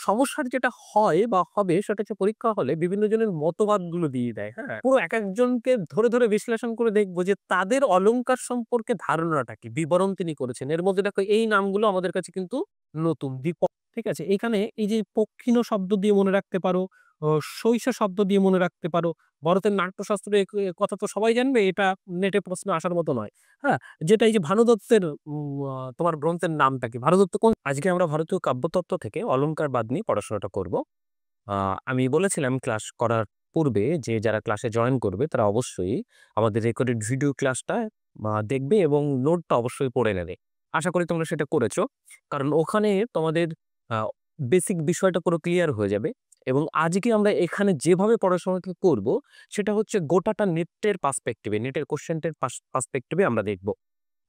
সমস্যার যেটা হয় বা হবে সেটা হচ্ছে পরীক্ষা হলে বিভিন্ন জনের মতবাদগুলো দিয়ে দেয়, হ্যাঁ? পুরো একেকজনকে ধরে বিশ্লেষণ করে দেখব যে তাদের অলংকার সম্পর্কে ধারণাটা কি, বিবরণ তিনি করেছেন। এর মধ্যে দেখো এই নামগুলো আমাদের কাছে কিন্তু নতুন। ঠিক আছে? এখানে এই যে পক্ষিনো শব্দ দিয়ে মনে রাখতে পারো, ও সইসা শব্দ দিয়ে মনে রাখতে পারো। ভারতের নাট্যশাস্ত্রে কথা তো সবাই জানবে, এটা নেটে প্রশ্ন আসার মতো নয়। হ্যাঁ? যেটা এই যে ভানু দত্তের তোমার গ্রন্থের নামটা কি? ভানু দত্ত কোন আজকে আমরা ভারতীয় কাব্যতত্ত্ব থেকে অলংকারবাদ নিয়ে পড়াশোনাটা করব। আ আমি বলেছিলাম ক্লাস করার পূর্বে যে যারা ক্লাসে জয়েন করবে তারা অবশ্যই আমাদের রেকর্ডেড ভিডিও ক্লাসটা দেখবে এবং নোটটা অবশ্যই পড়ে নেবে। আশা করি তোমরা সেটা করেছো। কারণ ওখানে তোমাদের আ বেসিক বিষয়টা পুরো ক্লিয়ার হয়ে যাবে এবং আজকে আমরা এখানে যেভাবে পড়াশোনাটা করব সেটা হচ্ছে গোটাটা নেটের পার্সপেক্টিভে, নেটের কোয়েশ্চেনটের পার্সপেক্টিভে আমরা দেখব।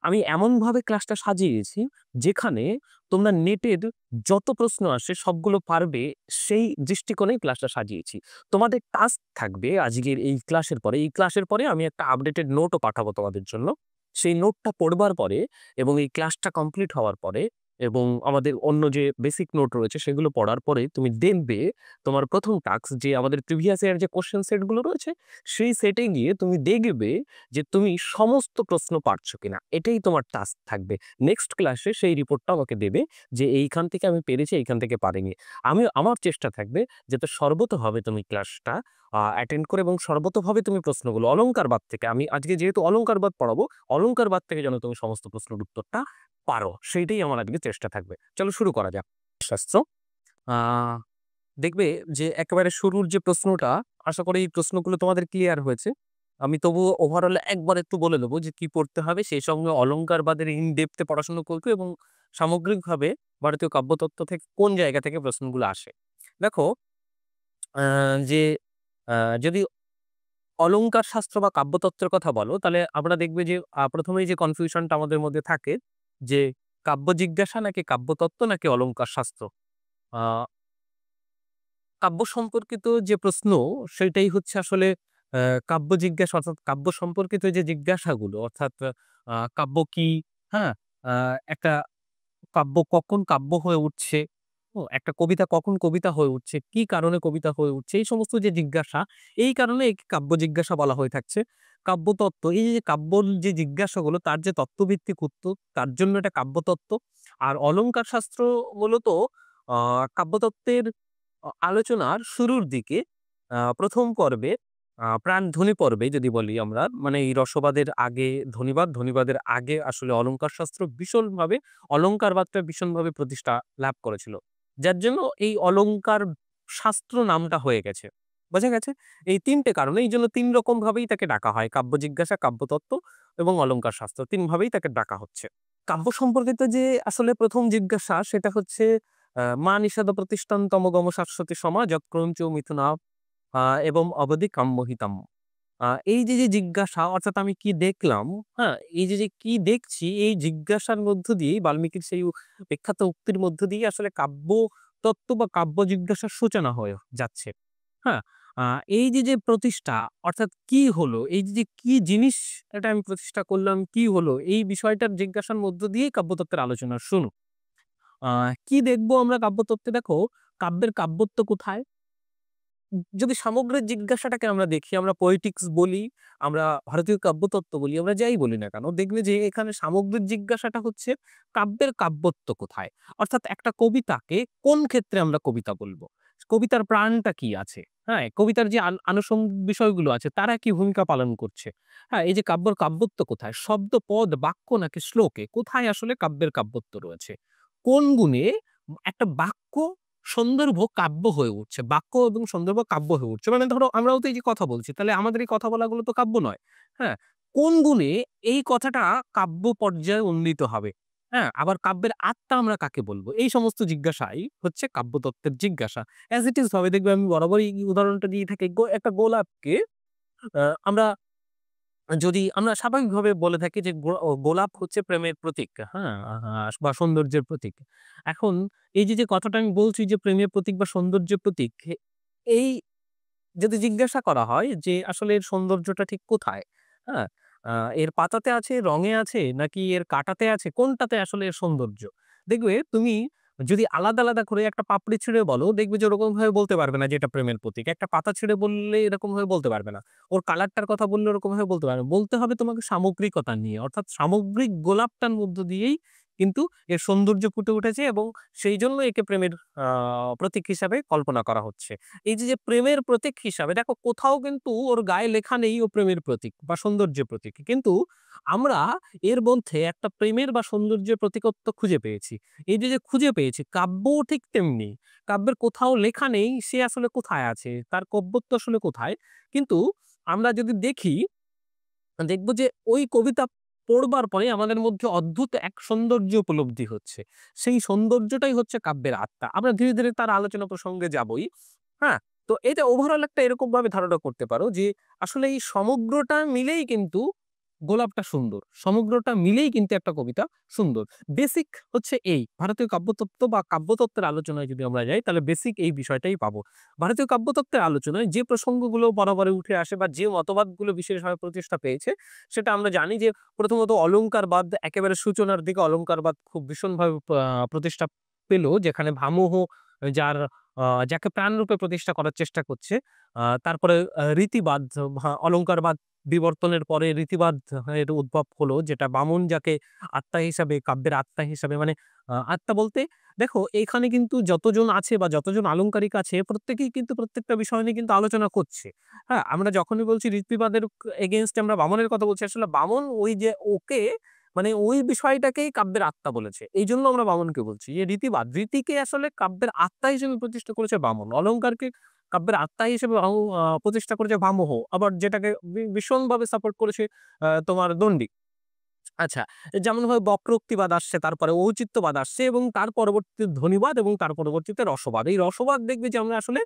আমি এমনভাবে ক্লাসটা সাজিয়েছি যেখানে তোমরা নেটের যত প্রশ্ন আসে সবগুলো পারবে সেই দৃষ্টিকোণেই ক্লাসটা সাজিয়েছি। তোমাদের টাস্ক থাকবে আজকের এই ক্লাসের পরে। এই ক্লাসের পরে আমি একটা আপডেটেড নোটও পাঠাবো তোমাদের জন্য। সেই নোটটা পড়বার পরে এবং এই ক্লাসটা কমপ্লিট হওয়ার পরে এবং আমাদের অন্য যে বেসিক নোট রয়েছে সেগুলো পড়ার পরে তুমি দেখবে তোমার ১ম টাস্ক যে আমাদের প্রিভিয়াস ইয়ার যে কোয়েশ্চেন সেট গুলো রয়েছে সেই সেটে গিয়ে তুমি দেখবে যে তুমি সমস্ত প্রশ্ন পারছো কিনা। এটাই তোমার টাস্ক থাকবে। নেক্সট ক্লাসে সেই রিপোর্টটা আমাকে দেবে যে এইখান থেকে আমি পেরেছি, এইখান থেকে পারিনি। আমার চেষ্টা থাকবে যাতে সর্বতোভাবে তুমি ক্লাসটা অ্যাটেন্ড করে এবং সর্বতোভাবে তুমি প্রশ্নগুলো অলংকারবাদ থেকে আমি আজকে যেহেতু অলংকারবাদ পড়াবো, অলংকারবাদ থেকে যেন তুমি সমস্ত প্রশ্নের উত্তরটা পারো। সেইটাই আমার আজকে চেষ্টা থাকবে। চলো শুরু করা যাক। শাস্ত্র আ দেখবে যে একেবারে শুরুর যে প্রশ্নটা, আশা করি এই প্রশ্নগুলো তোমাদের ক্লিয়ার হয়েছে। আমি তবুও ওভারঅল একবার একটু বলে দেব যে কি পড়তে হবে। সেই সঙ্গে অলংকারবাদের ইন ডেপথ এ পড়াশোনা করবে এবং সামগ্রিকভাবে ভারতীয় কাব্যতত্ত্ব থেকে কোন জায়গা থেকে প্রশ্নগুলো আসে। দেখো আ যে আ যদি অলংকার শাস্ত্র বা কাব্যতত্ত্বের কথা বলো, তাহলে আমরা দেখবে যে ১ম এই যে কনফিউশনটা আমাদের মধ্যে থাকে যে কাব্য জিজ্ঞাসা নাকি কাব্যতত্ত্ব নাকি অলংকার শাস্ত্র। আ কাব্য সম্পর্কিত যে প্রশ্ন সেটাই হচ্ছে আসলে আ কাব্য জিজ্ঞাসা অর্থাৎ কাব্য সম্পর্কিত যে জিজ্ঞাসাগুলো অর্থাৎ কাব্য কি, হ্যাঁ? আ একটা কাব্য কখন কাব্য হয়ে উঠছে, একটা কবিতা কখন কবিতা হয়ে উঠছে, কি কারণে কবিতা হয়ে উঠছে, এই সমস্ত যে জিজ্ঞাসা, এই কারণে একে কাব্য জিজ্ঞাসা বলা হয়ে থাকছে। কাব্যতত্ত্ব এই যে কাব্যর যে জিজ্ঞাসাগুলো তার যে তত্ত্বভিত্তিক উত্তর, তার জন্য এটা কাব্যতত্ত্ব। আর অলংকার শাস্ত্র মূলত আ কাব্যতত্ত্বের আলোচনার শুরুর দিকে ১ম পর্বে প্রাণধ্বনি পর্বে যদি বলি আমরা, মানে এই রসবাদের আগে ধ্বনিবাদ, ধ্বনিবাদের আগে আসলে অলংকার শাস্ত্র ভীষণভাবে অলংকারবাদটা ভীষণভাবে প্রতিষ্ঠা লাভ করেছিল। যার জন্য এই অলংকার শাস্ত্র নামটা হয়ে গেছে। বোঝা গেছে? এই ৩ টে কারণে এইজন্য ৩ রকম ভাবেই তাকে ডাকা হয়। কাব্য জিজ্ঞাসা, কাব্যতত্ত্ব এবং অলংকার শাস্ত্র। ৩ ভাবেই তাকে ডাকা হচ্ছে। কাব্য সম্পর্কিত যে আসলে ১ম জিজ্ঞাসা সেটা হচ্ছে মা নিষাদ প্রতিষ্ঠান তমোগম শাশ্বতী সমা যৎক্রঞ্চ মিথুনা আ এবং অবধি কাম্যহিতাম। এই যে জিজ্ঞাসা অর্থাৎ আমি কি দেখলাম, হ্যাঁ? এই যে কি দেখছি এই জিজ্ঞাসার মধ্য দিয়েই বাল্মীকির সেই বিখ্যাত উক্তির মধ্য দিয়ে আসলে কাব্য তত্ত্ব বা কাব্য জিজ্ঞাসার সূচনা হয়ে যাচ্ছে। হ্যাঁ? আ এই যে প্রতিষ্ঠা অর্থাৎ কি হলো? এই যে কি জিনিস এটা আমি প্রতিষ্ঠা করলাম, কি হলো? এই বিষয়টার জিজ্ঞাসার মধ্য দিয়েই কাব্যতত্ত্বের আলোচনা শুরু। আ কি দেখবো আমরা কাব্যতত্ত্বে দেখো, কাব্যের কাব্যত্ব কোথায়? যদি সামগ্রিক জিজ্ঞাসাটাকে আমরা দেখি, আমরা পোয়েটিক্স বলি, আমরা ভারতীয় কাব্যতত্ত্ব বলি, আমরা যাই বলি না কেন, দেখবে যে এখানে সামগ্রিক জিজ্ঞাসাটা হচ্ছে কাব্যের কাব্যত্ব কোথায়? অর্থাৎ একটা কবিতাকে কোন ক্ষেত্রে আমরা কবিতা বলব? কবিতার প্রাণটা কি আছে? হ্যাঁ? কবিতার যে আনুষঙ্গিক বিষয়গুলো আছে তারা কি ভূমিকা পালন করছে? হ্যাঁ? এই যে কাব্যর কাব্যত্ব কোথায়? শব্দ, পদ, বাক্য নাকি শ্লোকে কোথায় আসলে কাব্যের কাব্যত্ব রয়েছে? কোন গুণে একটা বাক্য সন্দর্ভ কাব্য হয়ে উঠছে। বাক্য এবং সন্দর্ভ কাব্য হয়ে উঠছে। মানে ধরো আমরাও তো এই যে কথা বলছি, তাহলে আমাদের এই কথা বলাগুলো তো কাব্য নয়। হ্যাঁ? কোন গুণে এই কথাটা কাব্য পর্যায়ে উন্নীত হবে? হ্যাঁ? আবার কাব্যের আত্মা আমরা কাকে বলব? এই সমস্ত জিজ্ঞাসাই হচ্ছে কাব্যতত্ত্বের জিজ্ঞাসা। অ্যাজ ইট ইজ ভাবে দেখবে আমি বরাবরই এই উদাহরণটা দিয়ে থাকি। একটা গোলাপকে আমরা যদি আমরা স্বাভাবিকভাবে বলে থাকি যে গোলাপ হচ্ছে প্রেমের প্রতীক, হ্যাঁ? বা সৌন্দর্যের প্রতীক। এখন এই যে কথাটা আমি বলছি যে প্রেমের প্রতীক বা সৌন্দর্যের প্রতীক, এই যদি জিজ্ঞাসা করা হয় যে আসলে এর সৌন্দর্যটা ঠিক কোথায়? হ্যাঁ? আ এর পাতাতে আছে, রঙে আছে নাকি এর কাঁটাতে আছে? কোনটাতে আসলে এর সৌন্দর্য? দেখবে তুমি যদি আলাদা, আলাদা করে একটা পাপড়ি ছিঁড়ে বলো, দেখবে যে ওরকমভাবে বলতে পারবে না যে এটা প্রেমের প্রতীক। একটা পাতা ছিঁড়ে বললে এরকমভাবে বলতে পারবে না। ওর কালারটার কথা বললে ওরকমভাবে বলতে পারবে না। বলতে হবে তোমাকে সামগ্রিকতা নিয়ে। অর্থাৎ সামগ্রিক গোলাপটার মধ্য দিয়েই কিন্তু এর সৌন্দর্য ফুটে উঠেছে এবং সেইজন্য একে প্রেমের আ প্রতীক হিসাবে কল্পনা করা হচ্ছে। এই যে প্রেমের প্রতীক হিসাবে দেখো কোথাও কিন্তু ওর গায়ে লেখা নেই ও প্রেমের প্রতীক বা সৌন্দর্যের প্রতীক। কিন্তু আমরা এর মধ্যে একটা প্রেমের বা সৌন্দর্যের প্রতীকত্ব খুঁজে পেয়েছি। এই যে খুঁজে পেয়েছি, কাব্যও ঠিক তেমনি। কাব্যের কোথাও লেখা নেই সে আসলে কোথায় আছে, তার কব্যত্ব আসলে কোথায়। কিন্তু আমরা যদি দেখি, দেখব যে ওই কবিতা পড়বার পরে আমাদের মধ্যে অদ্ভুত এক সৌন্দর্য উপলব্ধি হচ্ছে। সেই সৌন্দর্যটাই হচ্ছে কাব্যের আত্মা। আমরা ধীরে, ধীরে তার আলোচনা প্রসঙ্গে যাবোই। হ্যাঁ? তো এটা ওভারঅল একটা এরকমভাবে ধারণা করতে পারো যে আসলে এই সমগ্রটা মিলেই কিন্তু গোলাপটা সুন্দর। সমগ্রটা মিলেই কিন্তু একটা কবিতা সুন্দর। বেসিক হচ্ছে এই। ভারতীয় কাব্যতত্ত্ব বা কাব্যতত্ত্বের আলোচনায় যদি আমরা যাই তাহলে বেসিক এই বিষয়টাই পাবো। ভারতীয় কাব্যতত্ত্বের আলোচনায় যে প্রসঙ্গগুলো বরাবরই উঠে আসে বা যে মতবাদগুলো বিশেষভাবে প্রতিষ্ঠা পেয়েছে সেটা আমরা জানি যে প্রথমত অলংকারবাদ একেবারে সূচনার দিকে অলংকারবাদ খুব ভীষণভাবে প্রতিষ্ঠা পেল। যেখানে ভামহ যার যাকে প্রাণরূপে প্রতিষ্ঠা করার চেষ্টা করছে। তারপরে রীতিবাদ অলংকারবাদ বিবর্তনের পরে রীতিবাদ এর উদ্ভব হলো যেটা বামন যাকে আত্মা হিসাবে কাব্যের আত্মা হিসাবে মানে আত্মা বলতে দেখো এখানে কিন্তু যতজন আছে বা যতজন আলংকারিক আছে প্রত্যেকেই কিন্তু প্রত্যেকটা বিষয় নিয়ে কিন্তু আলোচনা করছে। হ্যাঁ? আমরা যখনই বলছি রীতিবাদের এগেইনস্ট এ আমরা বামনের কথা বলছি আসলে বামন ওই যে ওকে মানে ওই বিষয়টাকেই কাব্যের আত্মা বলেছে। এইজন্য আমরা বামনকে বলছি যে রীতিবাদ। রীতিকে আসলে কাব্যের আত্মা হিসেবে প্রতিষ্ঠা করেছে বামন। অলংকারকে কাব্যের আত্মা হিসেবে প্রতিষ্ঠা করেছে ভামহ। আবার যেটাকে ভীষণভাবে সাপোর্ট করেছে তোমার দন্ডি। আচ্ছা, যেমনভাবে বক্রোক্তিবাদ আসছে, তারপরে ঔচিত্যবাদ আসছে এবং তার পরবর্তীতে ধ্বনিবাদ এবং তার পরবর্তীতে রসবাদ। এই রসবাদ দেখবে যে আমরা আসলে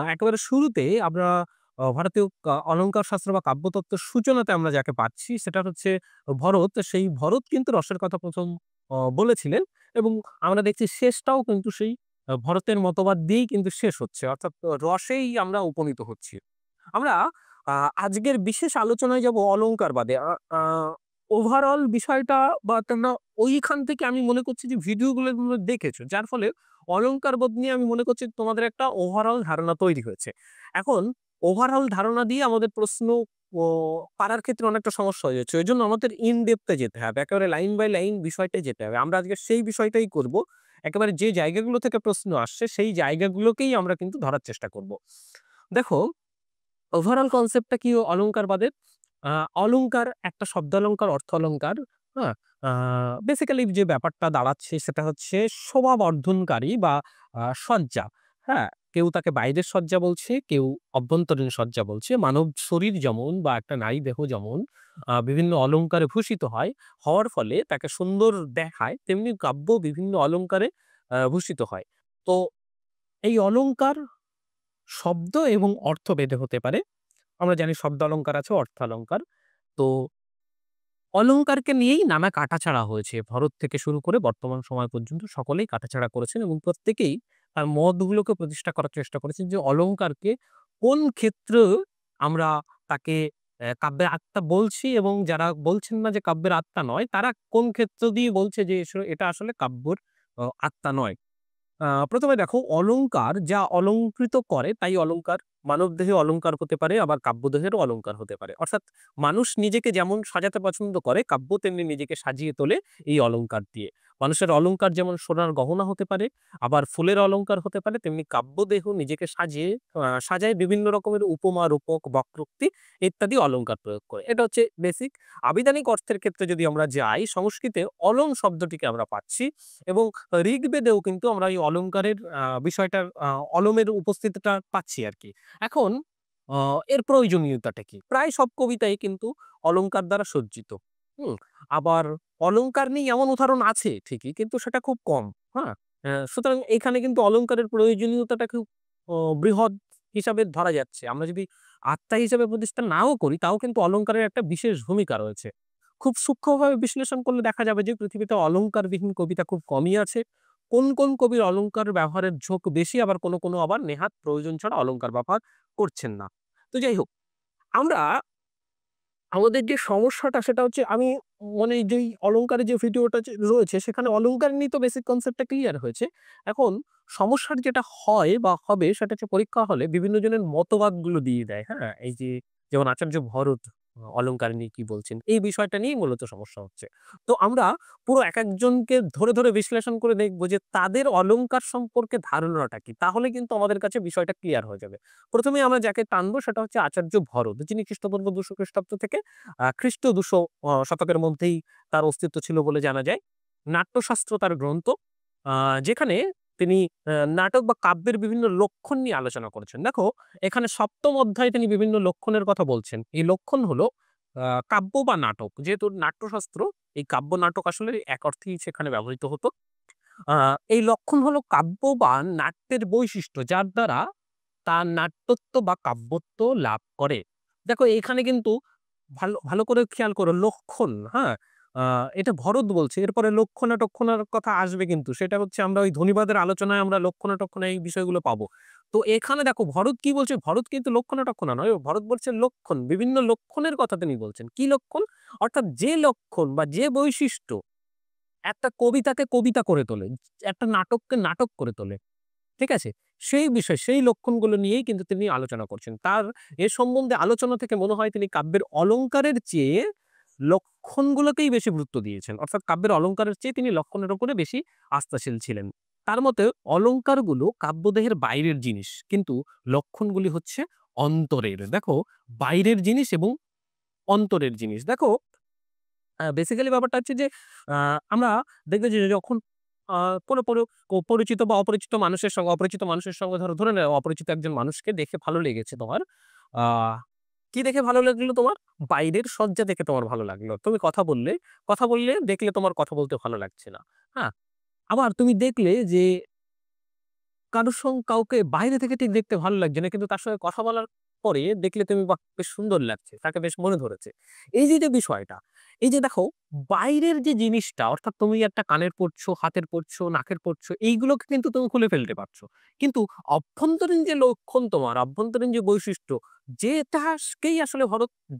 একেবারে শুরুতে আমরা ভারতীয় অলংকার শাস্ত্র বা কাব্যতত্ত্বের সূচনাতে আমরা যাকে পাচ্ছি সেটা হচ্ছে ভরত। সেই ভরত কিন্তু রসের কথা ১ম বলেছিলেন এবং আমরা দেখছি শেষটাও কিন্তু সেই ভরতের মতবাদ দিয়েই কিন্তু শেষ হচ্ছে। অর্থাৎ রসেই আমরা উপনীত হচ্ছি। আমরা আ আজকের বিশেষ আলোচনায় যাব অলংকারবাদে। আ আ ওভারঅল বিষয়টা বা তোমরা ওইখান থেকে আমি মনে করছি যে ভিডিওগুলো তোমরা দেখেছো। যার ফলে অলংকারবোধ নিয়ে আমি মনে করছি তোমাদের একটা ওভারঅল ধারণা তৈরি হয়েছে। এখন ওভারঅল ধারণা দিয়ে আমাদের প্রশ্ন ও পারার ক্ষেত্রে অনেকটা সমস্যা হয়ে যাচ্ছে। এজন্য আমাদের ইন ডেপথ এ যেতে হবে। একেবারে লাইন বাই লাইন বিষয়টায় যেতে হবে। আমরা আজকে সেই বিষয়টাই করব। একেবারে যে জায়গাগুলো থেকে প্রশ্ন আসছে সেই জায়গাগুলোকেই আমরা কিন্তু ধরার চেষ্টা করব। দেখো ওভারঅল কনসেপ্টটা কি অলংকারবাদের? আ অলংকার একটা শব্দালংকার, অর্থ অলংকার, হ্যাঁ? আ বেসিক্যালি যে ব্যাপারটা দাঁড়াচ্ছে সেটা হচ্ছে শোভা বর্ধনকারী বা সজ্জা, হ্যাঁ? কেউ তাকে বাইরের সজ্জা বলছে, কেউ অভ্যন্তরীণ সজ্জা বলছে। মানব শরীর যেমন বা একটা নারী দেহ যেমন বিভিন্ন অলংকারে ভূষিত হয়, হওয়ার ফলে তাকে সুন্দর দেখায়, তেমনি কাব্য বিভিন্ন অলংকারে ভূষিত হয়। তো এই অলংকার শব্দ এবং অর্থভেদে হতে পারে। আমরা জানি শব্দ অলংকার আছে, অর্থ অলংকার। তো অলংকারকে নিয়েই নানা কাটাছাড়া হয়েছে। ভরত থেকে শুরু করে বর্তমান সময় পর্যন্ত সকলেই কাটাছাড়া করেছেন এবং প্রত্যেকেই তার মতগুলোকে প্রতিষ্ঠা করার চেষ্টা করেছেন যে অলংকারকে কোন ক্ষেত্রে আমরা তাকে কাব্যের আত্মা বলছি এবং যারা বলছেন না যে কাব্যের আত্মা নয়, তারা কোন ক্ষেত্র দিয়ে বলছে যে এটা আসলে কাব্যর আত্মা নয়। ১ম এ দেখো অলংকার যা অলংকৃত করে তাই অলংকার। মানবদেহে অলংকার হতে পারে আবার কাব্যদেহেরও অলংকার হতে পারে। অর্থাৎ মানুষ নিজেকে যেমন সাজাতে পছন্দ করে কাব্য তেমনি নিজেকে সাজিয়ে তোলে এই অলংকার দিয়ে। মানুষের অলংকার যেমন সোনার গহনা হতে পারে, আবার ফুলের অলংকার হতে পারে তেমনি কাব্যদেহ নিজেকে সাজিয়ে সাজায় বিভিন্ন রকমের উপমা, রূপক, বক্রোক্তি ইত্যাদি অলংকার প্রয়োগ করে। এটা হচ্ছে বেসিক। আবিধানিক অর্থের ক্ষেত্রে যদি আমরা যাই সংস্কৃতে অলং শব্দটিকে আমরা পাচ্ছি এবং ঋগ্বেদেও কিন্তু আমরা এই অলংকারের বিষয়টার অলমের উপস্থিতিটা পাচ্ছি আরকি। এখন আ এর প্রয়োজনীয়তাটা কি? প্রায় সব কবিতাই কিন্তু অলংকার দ্বারা সজ্জিত। হুম? আবার অলংকার নেই এমন উদাহরণ আছে ঠিকই কিন্তু সেটা খুব কম। হ্যাঁ? সুতরাং এখানে কিন্তু অলংকারের প্রয়োজনীয়তাটা খুব অ বৃহৎ হিসাবে ধরা যাচ্ছে। আমরা যদি আত্মা হিসেবে প্রতিষ্ঠা নাও করি তাও কিন্তু অলংকারের একটা বিশেষ ভূমিকা রয়েছে। খুব সূক্ষ্মভাবে বিশ্লেষণ করলে দেখা যাবে যে পৃথিবীতে অলংকারবিহীন কবিতা খুব কমই আছে। কোন কবির অলংকার ব্যবহারের ঝোঁক বেশি আবার কোনো আবার নেহাত প্রয়োজন ছাড়া অলংকার ব্যবহার করছেন না। তো যাই হোক, আমরা আমাদের যে সমস্যাটা সেটা হচ্ছে আমি মানে যেই অলংকারের যে ভিডিওটা রয়েছে সেখানে অলংকার নিয়ে তো বেসিক কনসেপ্টটা ক্লিয়ার হয়েছে। এখন সমস্যার যেটা হয় বা হবে সেটা হচ্ছে পরীক্ষা হলে বিভিন্ন জনের মতবাদগুলো দিয়ে দেয়, হ্যাঁ? এই যে যেমন আচার্য ভরত অলংকার নিয়ে কি বলছেন? এই বিষয়টা নিয়েই মূলত সমস্যা হচ্ছে। তো আমরা পুরো একেকজনকে ধরে বিশ্লেষণ করে দেখব যে তাদের অলংকার সম্পর্কে ধারণাটা কি? তাহলে কিন্তু আমাদের কাছে বিষয়টা ক্লিয়ার হয়ে যাবে। ১ম এই আমরা যাকে টানবো সেটা হচ্ছে আচার্য ভরত। যিনি খ্রিস্টপূর্ব ২০০ খ্রিস্টাব্দ থেকে খ্রিস্ট ২০০ শতকের মধ্যেই তার অস্তিত্ব ছিল বলে জানা যায়। নাট্যশাস্ত্র তার গ্রন্থ। আ যেখানে তিনি নাটক বা কাব্যের বিভিন্ন লক্ষণ নিয়ে আলোচনা করেছেন। দেখো এখানে ৭ম অধ্যায়ে তিনি বিভিন্ন লক্ষণের কথা বলছেন। এই লক্ষণ হলো কাব্য বা নাটক। যেহেতু নাট্যশাস্ত্র, এই কাব্য নাটক আসলে এক অর্থেই সেখানে ব্যবহৃত হতো। আ এই লক্ষণ হলো কাব্য বা নাট্যের বৈশিষ্ট্য যার দ্বারা তার নাট্যত্ব বা কাব্যত্ব লাভ করে। দেখো এখানে কিন্তু ভালো করে খেয়াল করো লক্ষণ, হ্যাঁ? আ এটা ভরত বলছে। এরপরে লক্ষণা-টক্ষণার কথা আসবে কিন্তু। সেটা হচ্ছে আমরা ওই ধ্বনিবাদের আলোচনায় আমরা লক্ষণা-টক্ষণা এই বিষয়গুলো পাবো। তো এখানে দেখো ভরত কি বলছে? ভরত কিন্তু লক্ষণা-টক্ষণা নয়। ভরত বলছে লক্ষণ। বিভিন্ন লক্ষণের কথা তিনি বলছেন। কি লক্ষণ? অর্থাৎ যে লক্ষণ বা যে বৈশিষ্ট্য একটা কবিতাকে কবিতা করে তোলে, একটা নাটককে নাটক করে তোলে। ঠিক আছে? সেই বিষয়, সেই লক্ষণগুলো নিয়েই কিন্তু তিনি আলোচনা করছেন। তার এ সম্বন্ধে আলোচনা থেকে মনে হয় তিনি কাব্যের অলংকারের চেয়ে লক্ষণগুলোকেই বেশি গুরুত্ব দিয়েছেন। অর্থাৎ কাব্যের অলংকারের চেয়ে তিনি লক্ষণের উপরে বেশি আস্থাশীল ছিলেন। তার মতে অলংকারগুলো কাব্যদেহের বাইরের জিনিস। কিন্তু লক্ষণগুলি হচ্ছে অন্তরের। দেখো বাইরের জিনিস এবং অন্তরের জিনিস। দেখো বেসিক্যালি ব্যাপারটা হচ্ছে যে আ আমরা দেখবে যে যখন আ কোনো পরিচিত বা অপরিচিত মানুষের সঙ্গে ধরে নাও অপরিচিত একজন মানুষকে দেখে ভালো লেগেছে তোমার। আ কি দেখে ভালো লাগলো তোমার? বাইরের সজ্জা দেখে তোমার ভালো লাগলো। তুমি কথা বললে দেখলে তোমার কথা বলতে ভালো লাগছে না। হ্যাঁ? আবার তুমি দেখলে যে কাউকে বাইরে থেকে ঠিক দেখতে ভালো লাগছে না। কিন্তু তার সঙ্গে কথা বলার পরে দেখলে তুমি বাহ! বেশ সুন্দর লাগছে। তাকে বেশ মনে ধরেছে। এই যে বিষয়টা, এই যে দেখো বাইরের যে জিনিসটা অর্থাৎ তুমি একটা কানের পড়ছো, হাতের পড়ছো, নাকের পড়ছো এইগুলোকে কিন্তু তুমি খুলে ফেলতে পারছো। কিন্তু অভ্যন্তরীণ যে লক্ষণ তোমার, অভ্যন্তরীণ যে বৈশিষ্ট্য যেটাকেই আসলে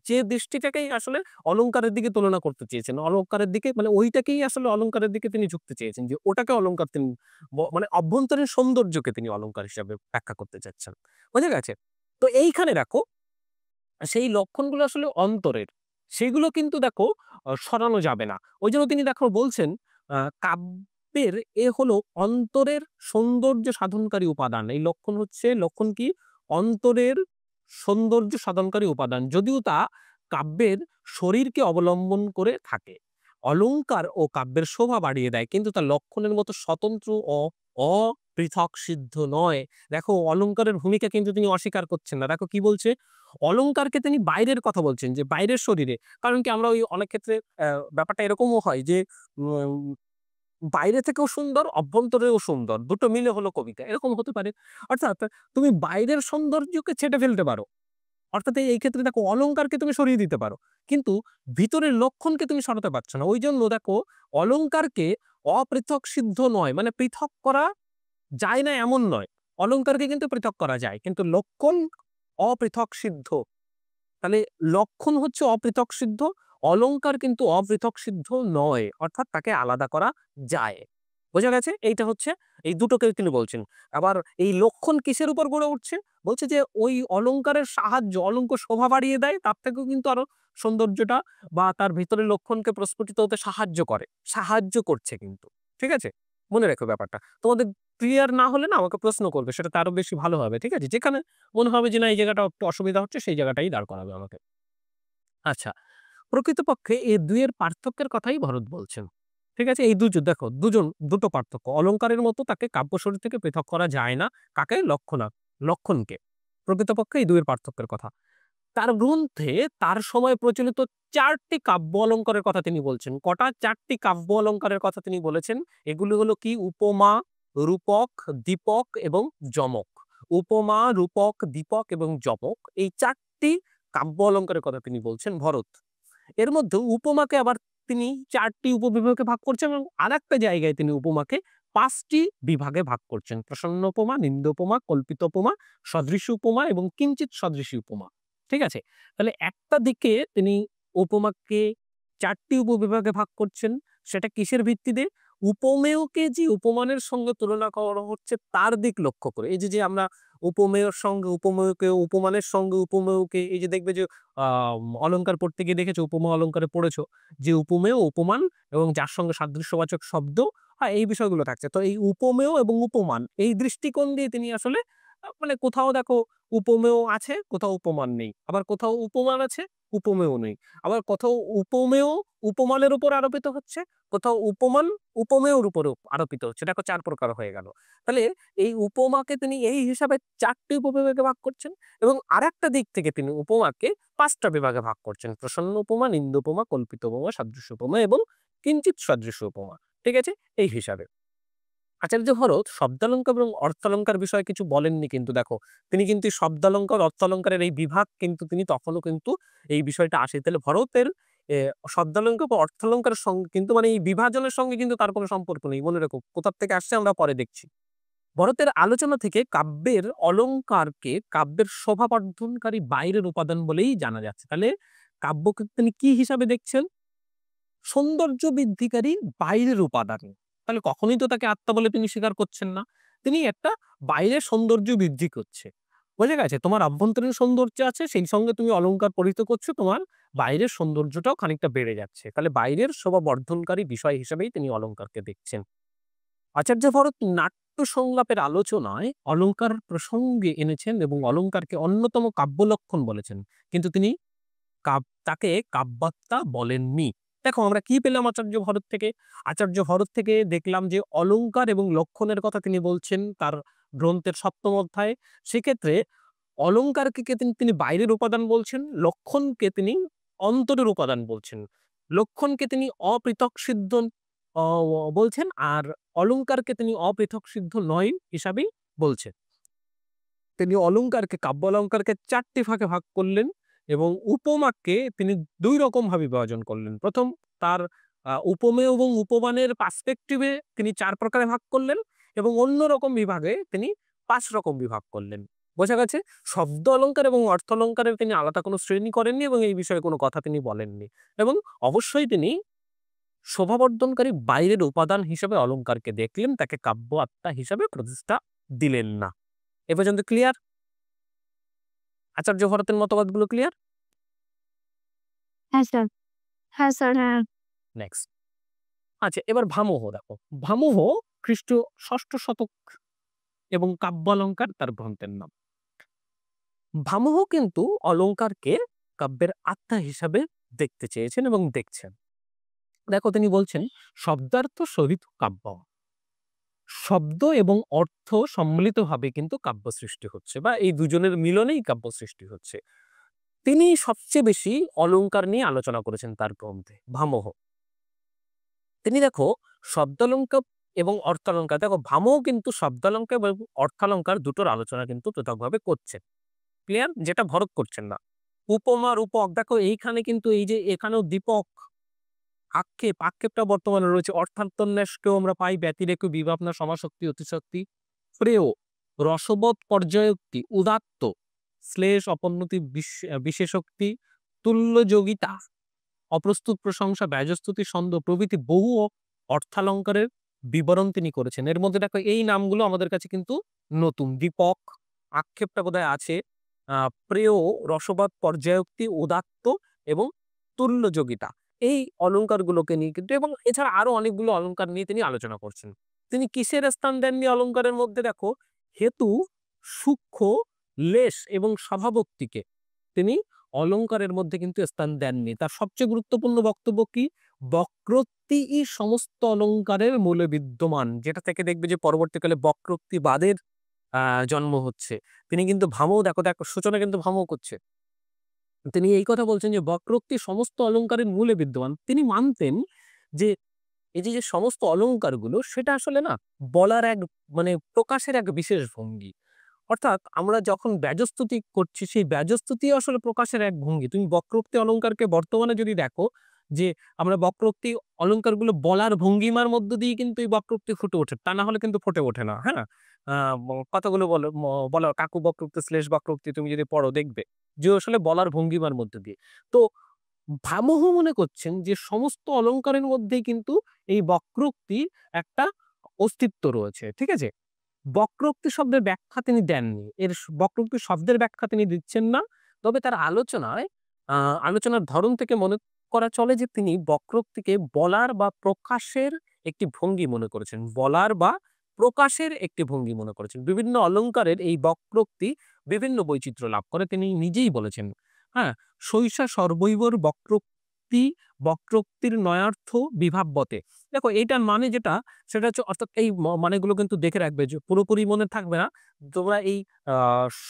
যে দৃষ্টিটাকেই আসলে অলংকারের দিকে তুলনা করতে চেয়েছেন। অলংকারের দিকে মানে ওইটাকেই আসলে অলংকারের দিকে তিনি ঝুঁকতে চেয়েছেন যে ওটাকে অলংকার তিনি মানে অভ্যন্তরীণ সৌন্দর্যকে তিনি অলংকার হিসাবে ব্যাখ্যা করতে চাচ্ছেন। বোঝা গেছে? তো এইখানে দেখো সেই লক্ষণগুলো আসলে অন্তরের। সেগুলো কিন্তু দেখো সরানো যাবে না। ঐজন্য তিনি দেখো বলছেন কাব্যের হলো অন্তরের সৌন্দর্য সাধনকারী উপাদান। এই লক্ষণ কি? অন্তরের সৌন্দর্য সাধনকারী উপাদান। যদিও তা কাব্যের শরীরকে অবলম্বন করে থাকে। অলংকার ও কাব্যের শোভা বাড়িয়ে দেয়। কিন্তু তা লক্ষণের মতো স্বতন্ত্র ও অপৃথক সিদ্ধ নয়। দেখো অলংকারের ভূমিকা কিন্তু তিনি অস্বীকার করছেন না। দেখো কি বলছে? অলংকারকে তিনি বাইরের কথা বলছেন যে বাইরের শরীরে। কারণ কি আমরা ওই অনেক ক্ষেত্রে ব্যাপারটা এরকমও হয় যে উম বাইরে থেকেও সুন্দর, অভ্যন্তরেও সুন্দর। দুটো মিলে হলো কবিতা। এরকম হতে পারে। অর্থাৎ তুমি বাইরের সৌন্দর্যকে ছেঁটে ফেলতে পারো। অর্থাৎ এই ক্ষেত্রে দেখো অলংকারকে তুমি সরিয়ে দিতে পারো। কিন্তু ভিতরের লক্ষণকে তুমি সরাতে পারছো না। ঐজন্য দেখো অলংকারকে অপৃথক সিদ্ধ নয়। মানে পৃথক করা যায় না এমন নয়। অলংকারকে কিন্তু পৃথক করা যায়। কিন্তু লক্ষণ অপৃথক সিদ্ধ। তাহলে লক্ষণ হচ্ছে অপৃথক সিদ্ধ, অলংকার কিন্তু অপৃথক সিদ্ধ নয়। অর্থাৎ তাকে আলাদা করা যায়। বোঝা গেছে? এইটা হচ্ছে এই দুটোকে তিনি বলছেন। আবার এই লক্ষণ কিসের উপর গড়ে উঠছে? বলছে যে ওই অলংকারের সাহায্য, অলংক শোভা বাড়িয়ে দেয় তার থেকেও কিন্তু আরো সৌন্দর্যটা বা তার ভিতরের লক্ষণকে প্রস্ফুটিত হতে সাহায্য করে। সাহায্য করছে কিন্তু। ঠিক আছে? মনে রেখো ব্যাপারটা। তোমাদের ক্লিয়ার না হলে না আমাকে প্রশ্ন করবে। সেটাতে আরো বেশি ভালো হবে। ঠিক আছে? যেখানে মনে হবে যে না এই জায়গাটা একটু অসুবিধা হচ্ছে সেই জায়গাটাই দাঁড় করাবে আমাকে। আচ্ছা, প্রকৃতপক্ষে এই ২ এর পার্থক্যের কথাই ভরত বলছেন। ঠিক আছে? এই দেখো দুটো পার্থক্য। অলংকারের মতো তাকে কাব্যশরীর থেকে পৃথক করা যায় না। কাকে? লক্ষণকে। প্রকৃতপক্ষে এই ২ এর পার্থক্যের কথা। তার গ্রন্থে তার সময়ে প্রচলিত ৪ টি কাব্য অলংকারের কথা তিনি বলছেন। কটা? ৪ টি কাব্য অলংকারের কথা তিনি বলেছেন। এগুলো হলো কি? উপমা, রূপক, দীপক এবং যমক। উপমা, রূপক, দীপক এবং যমক এই ৪ টি কাব্য অলংকারের কথা তিনি বলছেন ভরত। এর মধ্যে উপমাকে আবার তিনি ৪ টি উপবিভাগে ভাগ করছেন এবং আরেকটা জায়গায় তিনি উপমাকে ৫ টি বিভাগে ভাগ করছেন। প্রসন্ন উপমা, নিন্দ উপমা, কল্পিত উপমা, সদৃশ উপমা এবং কিঞ্চিৎ সদৃশী উপমা। ঠিক আছে? তাহলে একটা দিকে তিনি উপমাকে ৪টি উপবিভাগে ভাগ করছেন। সেটা কিসের ভিত্তিতে? উপমেয়কে যে উপমানের সঙ্গে তুলনা করা হচ্ছে তার দিক লক্ষ্য করে। এই যে আমরা উপমেয়র সঙ্গে উপমেয়কে, উপমানের সঙ্গে উপমেয়কে, এই যে দেখবে যে আ অলংকার পড়তে গিয়ে দেখেছো, উপমা অলংকারে পড়েছো যে উপমেয়, উপমান এবং যার সঙ্গে সাদৃশ্যবাচক শব্দ, এই বিষয়গুলো থাকছে। তো এই উপমেয় এবং উপমান এই দৃষ্টিকোণ দিয়ে তিনি আসলে মানে কোথাও দেখো উপমেয় আছে, কোথাও উপমান নেই। আবার কোথাও উপমান আছে, উপমেয় নেই। আবার কোথাও উপমেয় উপমানের উপর আরোপিত হচ্ছে, কোথাও উপমান উপমেয়র উপর আরোপিত হচ্ছে। দেখো ৪ প্রকার হয়ে গেল। তাহলে এই উপমাকে তিনি এই হিসাবে ৪ টি উপবিভাগে ভাগ করছেন এবং আরেকটা দিক থেকে তিনি উপমাকে ৫ টা বিভাগে ভাগ করছেন। প্রসন্ন উপমা, নিন্দ উপমা, কল্পিত উপমা, সাদৃশ্য উপমা এবং কিঞ্চিৎ সাদৃশ্য উপমা। ঠিক আছে? এই হিসাবে। আচার্য ভরত শব্দালঙ্কার এবং অর্থালঙ্কার বিষয়ে কিছু বলেননি কিন্তু দেখো। তিনি কিন্তু শব্দালঙ্কার, অর্থালঙ্কারের এই বিভাগ কিন্তু তিনি তখনও কিন্তু এই বিষয়টা আসে। তাহলে ভরতের এ শব্দালঙ্কার বা অর্থালঙ্কারের সঙ্গে কিন্তু মানে এই বিভাজনের সঙ্গে কিন্তু তার কোনো সম্পর্ক নেই। মনে রেখো। কোথা থেকে আসছে আমরা পরে দেখছি। ভরতের আলোচনা থেকে কাব্যের অলঙ্কারকে কাব্যের শোভাবর্ধনকারী বাইরের উপাদান বলেই জানা যাচ্ছে। তাহলে কাব্যকে তিনি কি হিসাবে দেখছেন? সৌন্দর্য বৃদ্ধিকারী বাইরের উপাদান। তাহলে কখনোই তো তাকে আত্মা বলে তিনি স্বীকার করছেন না। তিনি একটা বাইরের সৌন্দর্য বৃদ্ধি করছে। বোঝা গেছে? তোমার আভ্যন্তরীণ সৌন্দর্য আছে, সেই সঙ্গে তুমি অলংকার পরিহিত করছো, তোমার বাইরের সৌন্দর্যটাও খানিকটা বেড়ে যাচ্ছে। তাহলে বাইরের শোভা বর্ধনকারী বিষয় হিসেবেই তিনি অলংকারকে দেখছেন। আচার্য ভরত নাট্য সংলাপের আলোচনায় অলংকার প্রসঙ্গে এনেছেন এবং অলংকারকে অন্যতম কাব্য লক্ষণ বলেছেন। কিন্তু তিনি তাকে কাব্যাত্মা বলেননি। দেখো আমরা কি পেলাম আচার্য ভরত থেকে? আচার্য ভরত থেকে দেখলাম যে অলংকার এবং লক্ষণের কথা তিনি বলছেন তার গ্রন্থের ৭ম অধ্যায়ে। সেক্ষেত্রে অলংকারকে তিনি বাইরের উপাদান বলছেন, লক্ষণকে তিনি অন্তরের উপাদান বলছেন। লক্ষণকে তিনি অপৃথক সিদ্ধ অ বলছেন, আর অলংকারকে তিনি অপৃথক সিদ্ধ নয় হিসাবেই বলছেন। তিনি অলংকারকে, কাব্য অলংকারকে ৪ টি ভাগে ভাগ করলেন এবং উপমাকে তিনি ২ রকমভাবে বিভাজন করলেন। ১ম তার উপমেয় এবং উপমানের পার্সপেক্টিভে তিনি ৪ প্রকারে ভাগ করলেন এবং অন্য রকম বিভাগে তিনি ৫ রকম বিভাগ করলেন। বোঝা গেছে? শব্দ অলংকার এবং অর্থ অলংকারের তিনি আলাদা কোনো শ্রেণী করেননি এবং এই বিষয়ে কোনো কথা তিনি বলেননি। এবং অবশ্যই তিনি শোভাবর্ধনকারী বাইরের উপাদান হিসেবে অলংকারকে দেখলেন, তাকে কাব্য আত্মা হিসেবে প্রতিষ্ঠা দিলেন না। এ পর্যন্ত ক্লিয়ার? আচার্য ভরতের মতবাদগুলো ক্লিয়ার? হ্যাঁ স্যার। হ্যাঁ স্যার, হ্যাঁ। নেক্সট। আচ্ছা, এবার ভামহ দেখো। ভামহ খ্রিস্টীয় ৬ষ্ঠ শতক এবং কাব্যালঙ্কার তার গ্রন্থের নাম। ভামহ কিন্তু অলঙ্কারকে কাব্যের আত্মা হিসাবে দেখতে চেয়েছেন এবং দেখছেন। দেখো তিনি বলছেন, শব্দার্থ সহিত কাব্য। শব্দ এবং অর্থ সম্মিলিতভাবে কিন্তু কাব্য সৃষ্টি হচ্ছে বা এই দুজনের মিলনেই কাব্য সৃষ্টি হচ্ছে। তিনি সবচেয়ে বেশি অলংকার নিয়ে আলোচনা করেছেন তার গ্রন্থে ভামহ। তিনি দেখো শব্দালঙ্কার এবং অর্থালঙ্কার, দেখো ভামহ কিন্তু শব্দালঙ্কার এবং অর্থালঙ্কার দুটোর আলোচনা কিন্তু পৃথকভাবে করছেন। ক্লিয়ার? যেটা ভরত করছেন না। উপমা, রূপক, দেখো এইখানে কিন্তু এই যে এখানেও দীপক, আক্ষেপটা বর্তমানে রয়েছে। অর্থান্তন্যাসকেও আমরা পাই, ব্যতিরেক, বিভাবনা, সমাশক্তি, অতিশক্তি, শ্রেয়, রসবৎ, পর্যায়োক্তি, উদাত্ত, শ্লেষ, অপন্নতি, বিশেষোক্তি, তুল্যযোগিতা, অপ্রস্তুত প্রশংসা, ব্যয়স্তুতি, ছন্দ প্রভৃতি বহু অর্থালঙ্কারের বিবরণ তিনি করেছেন। এর মধ্যে দেখো এই নামগুলো আমাদের কাছে কিন্তু নতুন। দীপক, আক্ষেপটা বোধহয় আছে, প্রেয়, রসবাদ, পর্যায়োক্তি, উদাত্ত এবং তুল্যযোগিতা, এই অলঙ্কারগুলোকে নিয়ে কিন্তু, এবং এছাড়া আরো অনেকগুলো অলঙ্কার নিয়ে তিনি আলোচনা করছেন। তিনি কিসের স্থান দেননি অলঙ্কারের মধ্যে? দেখো হেতু, সূক্ষ্ম, লেশ এবং স্বভাবোক্তিকে তিনি অলংকারের মধ্যে কিন্তু স্থান দেননি। তার সবচেয়ে গুরুত্বপূর্ণ বক্তব্য কি? বক্রোক্তিই সমস্ত অলংকারের মূলে বিদ্যমান। যেটা থেকে দেখবে যে পরবর্তীকালে বক্রোক্তিবাদের জন্ম হচ্ছে। তিনি কিন্তু ভামহ, দেখো সূচনা কিন্তু ভামহ করছে। তিনি এই কথা বলছেন যে বক্রোক্তি সমস্ত অলংকারের মূলে বিদ্যমান। তিনি মানতেন যে এই যে সমস্ত অলংকারগুলো সেটা আসলে না বলার এক মানে প্রকাশের এক বিশেষ ভঙ্গি। অর্থাৎ আমরা যখন ব্যজস্তুতি করছি, সেই ব্যজস্তুতি আসলে প্রকাশের এক ভঙ্গি। তুমি বক্রোক্তি অলংকারকে বর্তমানে যদি দেখো যে আমরা বক্রোক্তি অলংকারগুলো বলার ভঙ্গিমার মধ্য দিয়ে কিন্তু এই বক্রোক্তি ফুটে ওঠে। তা না হলে কিন্তু ফুটে ওঠে না। হ্যাঁ? আ ব কতগুলো বলো কাকু বক্রোক্তি, শ্লেষ বক্রোক্তি তুমি যদি পড়ো দেখবে যে আসলে বলার ভঙ্গিমার মধ্য দিয়ে। তো ভামহ মনে করছেন যে সমস্ত অলংকারের মধ্যেই কিন্তু এই বক্রোক্তির একটা অস্তিত্ব রয়েছে। ঠিক আছে? বক্রোক্তি শব্দের ব্যাখ্যা তিনি দেননি। বক্রোক্তি শব্দের ব্যাখ্যা তিনি দিচ্ছেন না। তবে তার আলোচনায় আ আলোচনার ধরন থেকে মনে করা চলে যে তিনি বক্রোক্তিকে বলার বা প্রকাশের একটি ভঙ্গি মনে করেছেন। বলার বা প্রকাশের একটি ভঙ্গি মনে করেছেন। বিভিন্ন অলংকারের এই বক্রোক্তি বিভিন্ন বৈচিত্র্য লাভ করে তিনি নিজেই বলেছেন। হ্যাঁ? "সৈষা সর্বৈবর বক্রোক্তির নয়ার্থ বিভাব্যতে।" দেখো এইটার মানে যেটা সেটা হচ্ছে অর্থাৎ এই মানেগুলো কিন্তু দেখে রাখবে যে পুরোপুরি মনে থাকবে না। তোমরা এই আ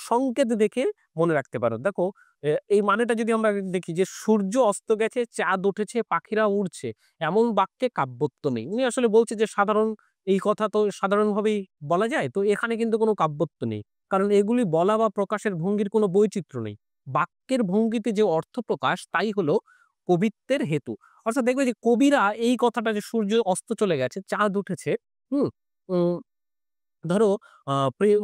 সংকেত দেখে মনে রাখতে পারো। দেখো এই মানেটা যদি আমরা দেখি যে সূর্য অস্ত গেছে, চাঁদ উঠেছে, পাখিরা উড়ছে। এমন বাক্যে কাব্যত্ব নেই। উনি আসলে বলছে যে সাধারণ এই কথা তো সাধারণভাবেই বলা যায়। তো এখানে কিন্তু কোনো কাব্যত্ব নেই। কারণ এগুলি বলা বা প্রকাশের ভঙ্গির কোনো বৈচিত্র্য নেই। বাক্যের ভঙ্গিতে যে অর্থ প্রকাশ তাই হলো কবিত্বের হেতু। অর্থাৎ দেখবে যে কবিরা এই কথাটা যে সূর্য অস্ত চলে গেছে, চাঁদ উঠেছে, হুম? উম ধরো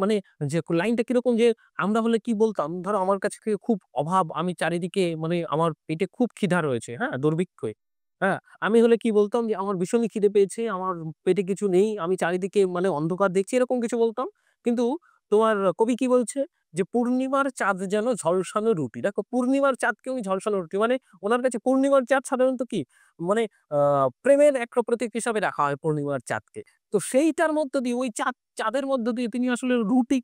মানে যে লাইনটা কিরকম যে আমরা হলে কি বলতাম? ধরো আমার কাছে খুব অভাব, আমি চারিদিকে মানে আমার পেটে খুব ক্ষিধা রয়েছে, হ্যাঁ? দুর্ভিক্ষই, হ্যাঁ? আমি হলে কি বলতাম যে আমার ভীষণই খিদে পেয়েছে, আমার পেটে কিছু নেই, আমি চারিদিকে মানে অন্ধকার দেখছি এরকম কিছু বলতাম। কিন্তু তোমার কবি কি বলছে? যে পূর্ণিমার চাঁদ যেন ঝলসানো রুটি। দেখো পূর্ণিমার চাঁদকে উনি ঝলসানো রুটি মানে উনার কাছে পূর্ণিমার চাঁদ সাধারণত কি? মানে আ প্রেমের একটা প্রতীক হিসাবে রাখা হয় পূর্ণিমার চাঁদকে। তো সেইটার মধ্য দিয়ে ওই চাঁদের মধ্য দিয়ে তিনি আসলে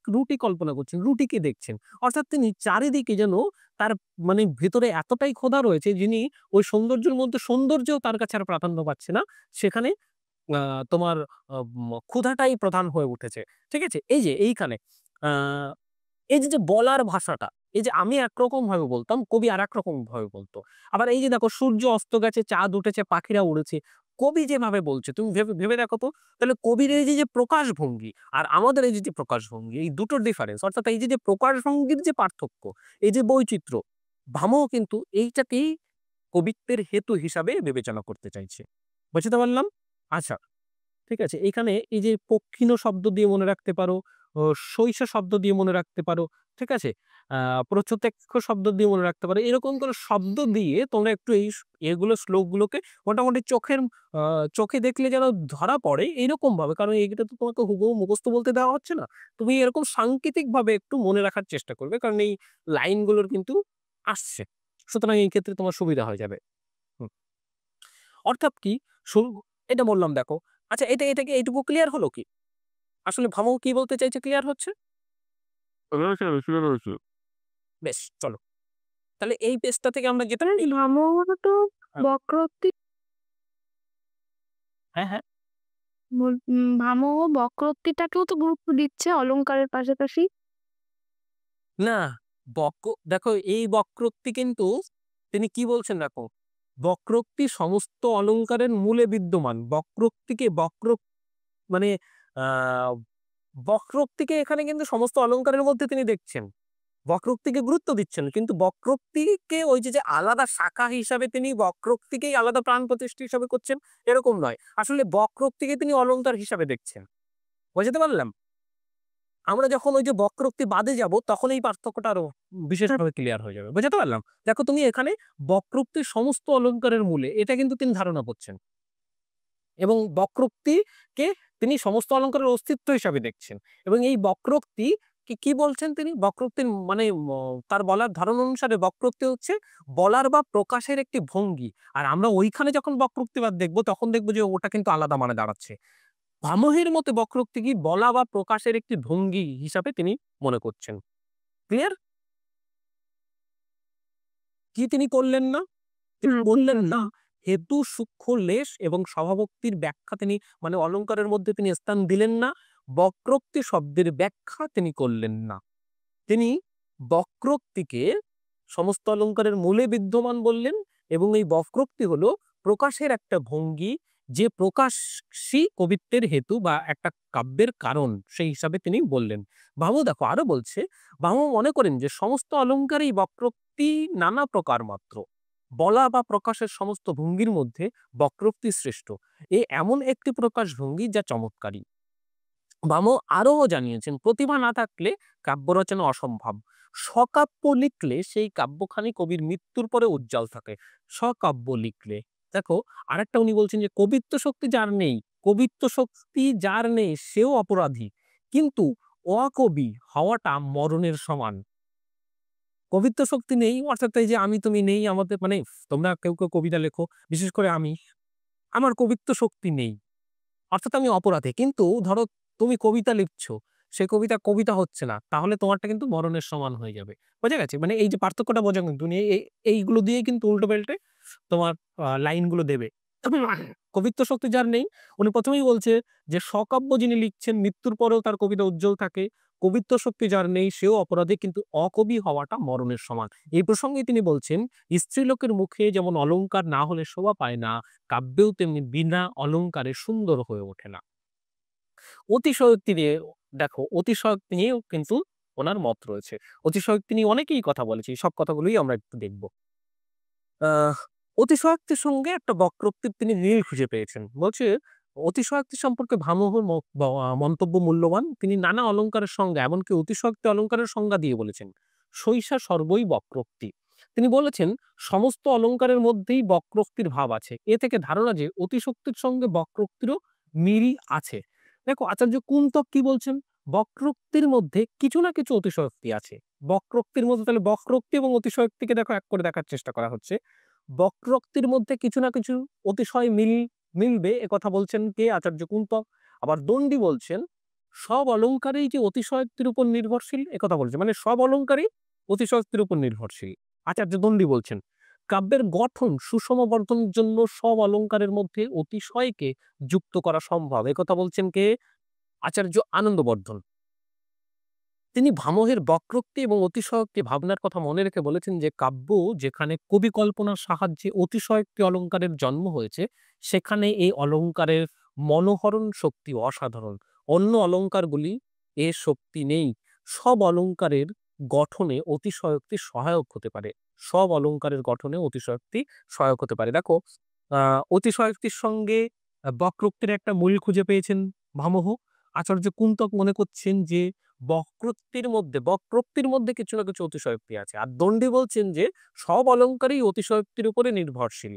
রুটি কল্পনা করছেন, রুটিকে দেখছেন। অর্থাৎ তিনি চারিদিকে যেন তার মানে ভেতরে এতটাই ক্ষুধা রয়েছে যিনি ওই সৌন্দর্যের মধ্যে সৌন্দর্যও তার কাছে আর প্রাধান্য পাচ্ছে না। সেখানে আ তোমার ক্ষুধাটাই প্রধান হয়ে উঠেছে। ঠিক আছে? এই যে এইখানে আ এই যে বলার ভাষাটা, এই যে আমি একরকম ভাবে বলতাম, কবি আরেক রকম ভাবে বলত। আবার এই যে দেখো সূর্য অস্ত গেছে, চাঁদ উঠেছে, পাখিরা উড়েছে। কবি যেভাবে বলছে তুমি ভেবে ভেবে দেখো তো, তাহলে কবির এই যে প্রকাশভঙ্গি আর আমাদের এই যে প্রকাশভঙ্গি এই দুটোর ডিফারেন্স অর্থাৎ এই যে প্রকাশভঙ্গির যে পার্থক্য, এই যে বৈচিত্র্য, ভামহ কিন্তু এইটাকেই কবিত্বের হেতু হিসাবে বিবেচনা করতে চাইছে। বুঝতে পারলাম? আচ্ছা। ঠিক আছে? এখানে এই যে পক্ষিনো শব্দ দিয়ে মনে রাখতে পারো, ও সইসা শব্দ দিয়ে মনে রাখতে পারো। ঠিক আছে? আ প্রচ্ছতেক্ষ শব্দ দিয়ে মনে রাখতে পারো। এরকম করে শব্দ দিয়ে তোমরা একটু এগুলো শ্লোকগুলোকে মোটামুটি আ চোখে দেখলে যেন ধরা পড়ে এইরকমভাবে কারণ এটা তো তোমাকে হুবহু মুখস্থ বলতে দেওয়া হচ্ছে না। তুমি এরকম সাংকেতিকভাবে একটু মনে রাখার চেষ্টা করবে। কারণ এই লাইনগুলোর কিন্তু আসছে। সুতরাং এই ক্ষেত্রে তোমার সুবিধা হয়ে যাবে। হুম। অর্থাৎ কি? সু এটা বললাম দেখো। আচ্ছা এটা কি এইটুকু ক্লিয়ার হলো কি? আসলে ভামহ কি বলতে চাইছে ক্লিয়ার হচ্ছে? রয়েছে, রসিকতা রয়েছে। বেশ চলো। তাহলে এই পেজটা থেকে আমরা যেতে পারি? ভামহ তো হ্যাঁ, বক্রোক্তি হ্যাঁ, হ্যাঁ। ভামহ বক্রোক্তিটাকেও তো গুরুত্ব দিচ্ছে অলংকারের পাশাপাশি। না, দেখো এই বক্রোক্তি কিন্তু তিনি কি বলছেন দেখো, বক্রোক্তি সমস্ত অলংকারের মূলে বিদ্যমান। মানে আ বক্রোক্তিকে এখানে কিন্তু সমস্ত অলংকারের মধ্যে তিনি দেখছেন। বক্রোক্তিকে গুরুত্ব দিচ্ছেন। কিন্তু বক্রোক্তিকে ওই যে আলাদা শাখা হিসাবে তিনি বক্রোক্তিকেই আলাদা প্রাণ প্রতিষ্ঠা হিসাবে করছেন, এরকম নয়। আসলে বক্রোক্তিকে তিনি অলংকার হিসাবে দেখছেন। বুঝাতে পারলাম? আমরা যখন ওই যে বক্রোক্তি বাদে যাব তখন এই পার্থক্যটা আরো বিশেষভাবে ক্লিয়ার হয়ে যাবে। বুঝাতে পারলাম? দেখো তুমি এখানে বক্রোক্তির সমস্ত অলংকারের মূলে এটা কিন্তু তিনি ধারণা করছেন। এবং বক্রোক্তিকে তিনি সমস্ত অলঙ্কারের অস্তিত্ব হিসাবে দেখছেন। এবং এই বক্রোক্তি কি বলছেন তিনি? বক্রোক্তির মানে তার বলার ধারণা অনুসারে বক্রোক্তি হচ্ছে বলার বা প্রকাশের একটি ভঙ্গি। আর আমরা ওইখানে যখন বক্রোক্তিবাদ দেখব তখন দেখব যে ওটা কিন্তু আলাদা মানে দাঁড়াচ্ছে। ভামহের মতে বক্রোক্তি কি বলা বা প্রকাশের একটি ভঙ্গি হিসাবে তিনি মনে করছেন। ক্লিয়ার? কি তিনি করলেন না? তিনি ঠিক বললেন আছে। না, হেতু সূক্ষ্ম লেশ এবং স্বভাবোক্তির ব্যাখ্যা তিনি মানে অলংকারের মধ্যে তিনি স্থান দিলেন না। বক্রোক্তি শব্দের ব্যাখ্যা তিনি করলেন না। তিনি বক্রোক্তিকে সমস্ত অলংকারের মূলে বিদ্যমান বললেন এবং এই বক্রোক্তি হলো প্রকাশের একটা ভঙ্গি যে প্রকাশই কবিত্বের হেতু বা একটা কাব্যের কারণ সেই হিসাবে তিনি বললেন। ভামহ দেখো আরো বলছে, ভামহ মনে করেন যে সমস্ত অলংকারেই বক্রোক্তি নানা প্রকার মাত্র। বলা বা প্রকাশের সমস্ত ভঙ্গির মধ্যে বক্রোক্তি শ্রেষ্ঠ। এমন একটি প্রকাশ ভঙ্গি যা চমৎকারী। ভামহ আরও জানিয়েছেন প্রতিভা না থাকলে কাব্য রচনা অসম্ভব। স্বকাব্য লিখলে সেই কাব্যখানি কবির মৃত্যুর পরে উজ্জ্বল থাকে। স্বকাব্য লিখলে। দেখো আরেকটা উনি বলছেন যে কবিত্ব শক্তি যার নেই সেও অপরাধী। কিন্তু অকবি হওয়াটা মরণের সমান। কবিত্ব শক্তি নেই অর্থাৎ এই যে আমি তুমি নেই আমাদের মানে তোমরা কেউ কবিতা লেখো, বিশেষ করে আমি। আমার কবিত্ব শক্তি নেই। অর্থাৎ আমি অপরাধী। কিন্তু ধরো তুমি কবিতা লিখছো, সে কবিতা হচ্ছে না। তাহলে তোমারটা কিন্তু মরণের সমান হয়ে যাবে। বোঝা গেছে? মানে এই যে পার্থক্যটা বোঝা কিন্তু এইগুলো দিয়েই কিন্তু উল্টো-পাল্টে তোমার লাইনগুলো দেবে। কবিত্ব শক্তি যার নেই, উনি ১ম এই বলছে যে স্বকাব্য যিনি লিখছেন মৃত্যুর পরেও তার কবিতা উজ্জ্বল থাকে। কবিত্ব শক্তি যার নেই সেও অপরাধী কিন্তু অকবি হওয়াটা মরণের সমান। এই প্রসঙ্গে তিনি বলছেন, স্ত্রীলোকের মুখে যেমন অলংকার না হলে শোভা পায় না, কাব্যেও তেমনি বিনা অলংকারে সুন্দর হয়ে ওঠে না। অতিশয়োক্তি নিয়ে দেখো অতিশয়োক্তি নিয়েও কিন্তু ওনার মত রয়েছে। অতিশয়োক্তি নিয়ে অনেকেই কথা বলেছে। সব কথাগুলোই আমরা একটু দেখব। আহ অতিশয়োক্তির সঙ্গে একটা বক্রোক্তির তিনি মিল খুঁজে পেয়েছেন। বলছে অতিশয়োক্তি সম্পর্কে ভামহর মন্তব্য মূল্যবান। তিনি নানা অলংকারের সংজ্ঞা এমনকি অতিশয়োক্তি অলংকারের সংজ্ঞা দিয়ে বলেছেন। সৈষা সর্বই বক্রোক্তি। তিনি বলেছেন সমস্ত অলংকারের মধ্যেই বক্রোক্তির ভাব আছে। এ থেকে ধারণা যে অতিশক্তির সঙ্গে বক্রোক্তিরও মিল আছে। দেখো আচার্য কুন্তক কি বলছেন? বক্রোক্তির মধ্যে কিছু না কিছু অতিশয়োক্তি আছে। বক্রোক্তির মধ্যে তাহলে বক্রোক্তি এবং অতিশয়োক্তিকে দেখো এক করে দেখার চেষ্টা করা হচ্ছে। বক্রোক্তির মধ্যে কিছু না কিছু অতিশয় মিলবে একথা বলছেন কে? আচার্য কুন্তক। আবার দণ্ডী বলছেন সব অলংকারেই যে অতিশয়োক্তির উপর নির্ভরশীল একথা বলছেন। মানে সব অলংকারই অতিশয়োক্তির উপর নির্ভরশীল। আচার্য দণ্ডী বলছেন কাব্যের গঠন সুষম বর্ধনের জন্য সব অলংকারের মধ্যে অতিশয়কে যুক্ত করা সম্ভব। একথা বলছেন কে? আচার্য আনন্দবর্ধন। তিনি ভামহের বক্রোক্তি এবং অতিশয়োক্তি ভাবনার কথা মনে রেখে বলেছেন যে কাব্য যেখানে কবি কল্পনার সাহায্যে অতিশয়োক্তি অলংকারের জন্ম হয়েছে সেখানে এই অলংকারের মনোহরণ শক্তি অসাধারণ। অন্য অলংকারগুলি এর শক্তি নেই। সব অলংকারের গঠনে অতিশয়োক্তি সহায়ক হতে পারে। সব অলংকারের গঠনে অতিশয়োক্তি সহায়ক হতে পারে। দেখো অতিশয়োক্তির সঙ্গে বক্রোক্তির একটা মূল খুঁজে পেয়েছেন ভামহ। আচার্য কুন্তক মনে করছেন যে বক্রোক্তির মধ্যে কিছু না কিছু অতিশয়োক্তি আছে। আর দণ্ডী বলছেন যে সব অলংকারই অতিশয়োক্তির উপরে নির্ভরশীল।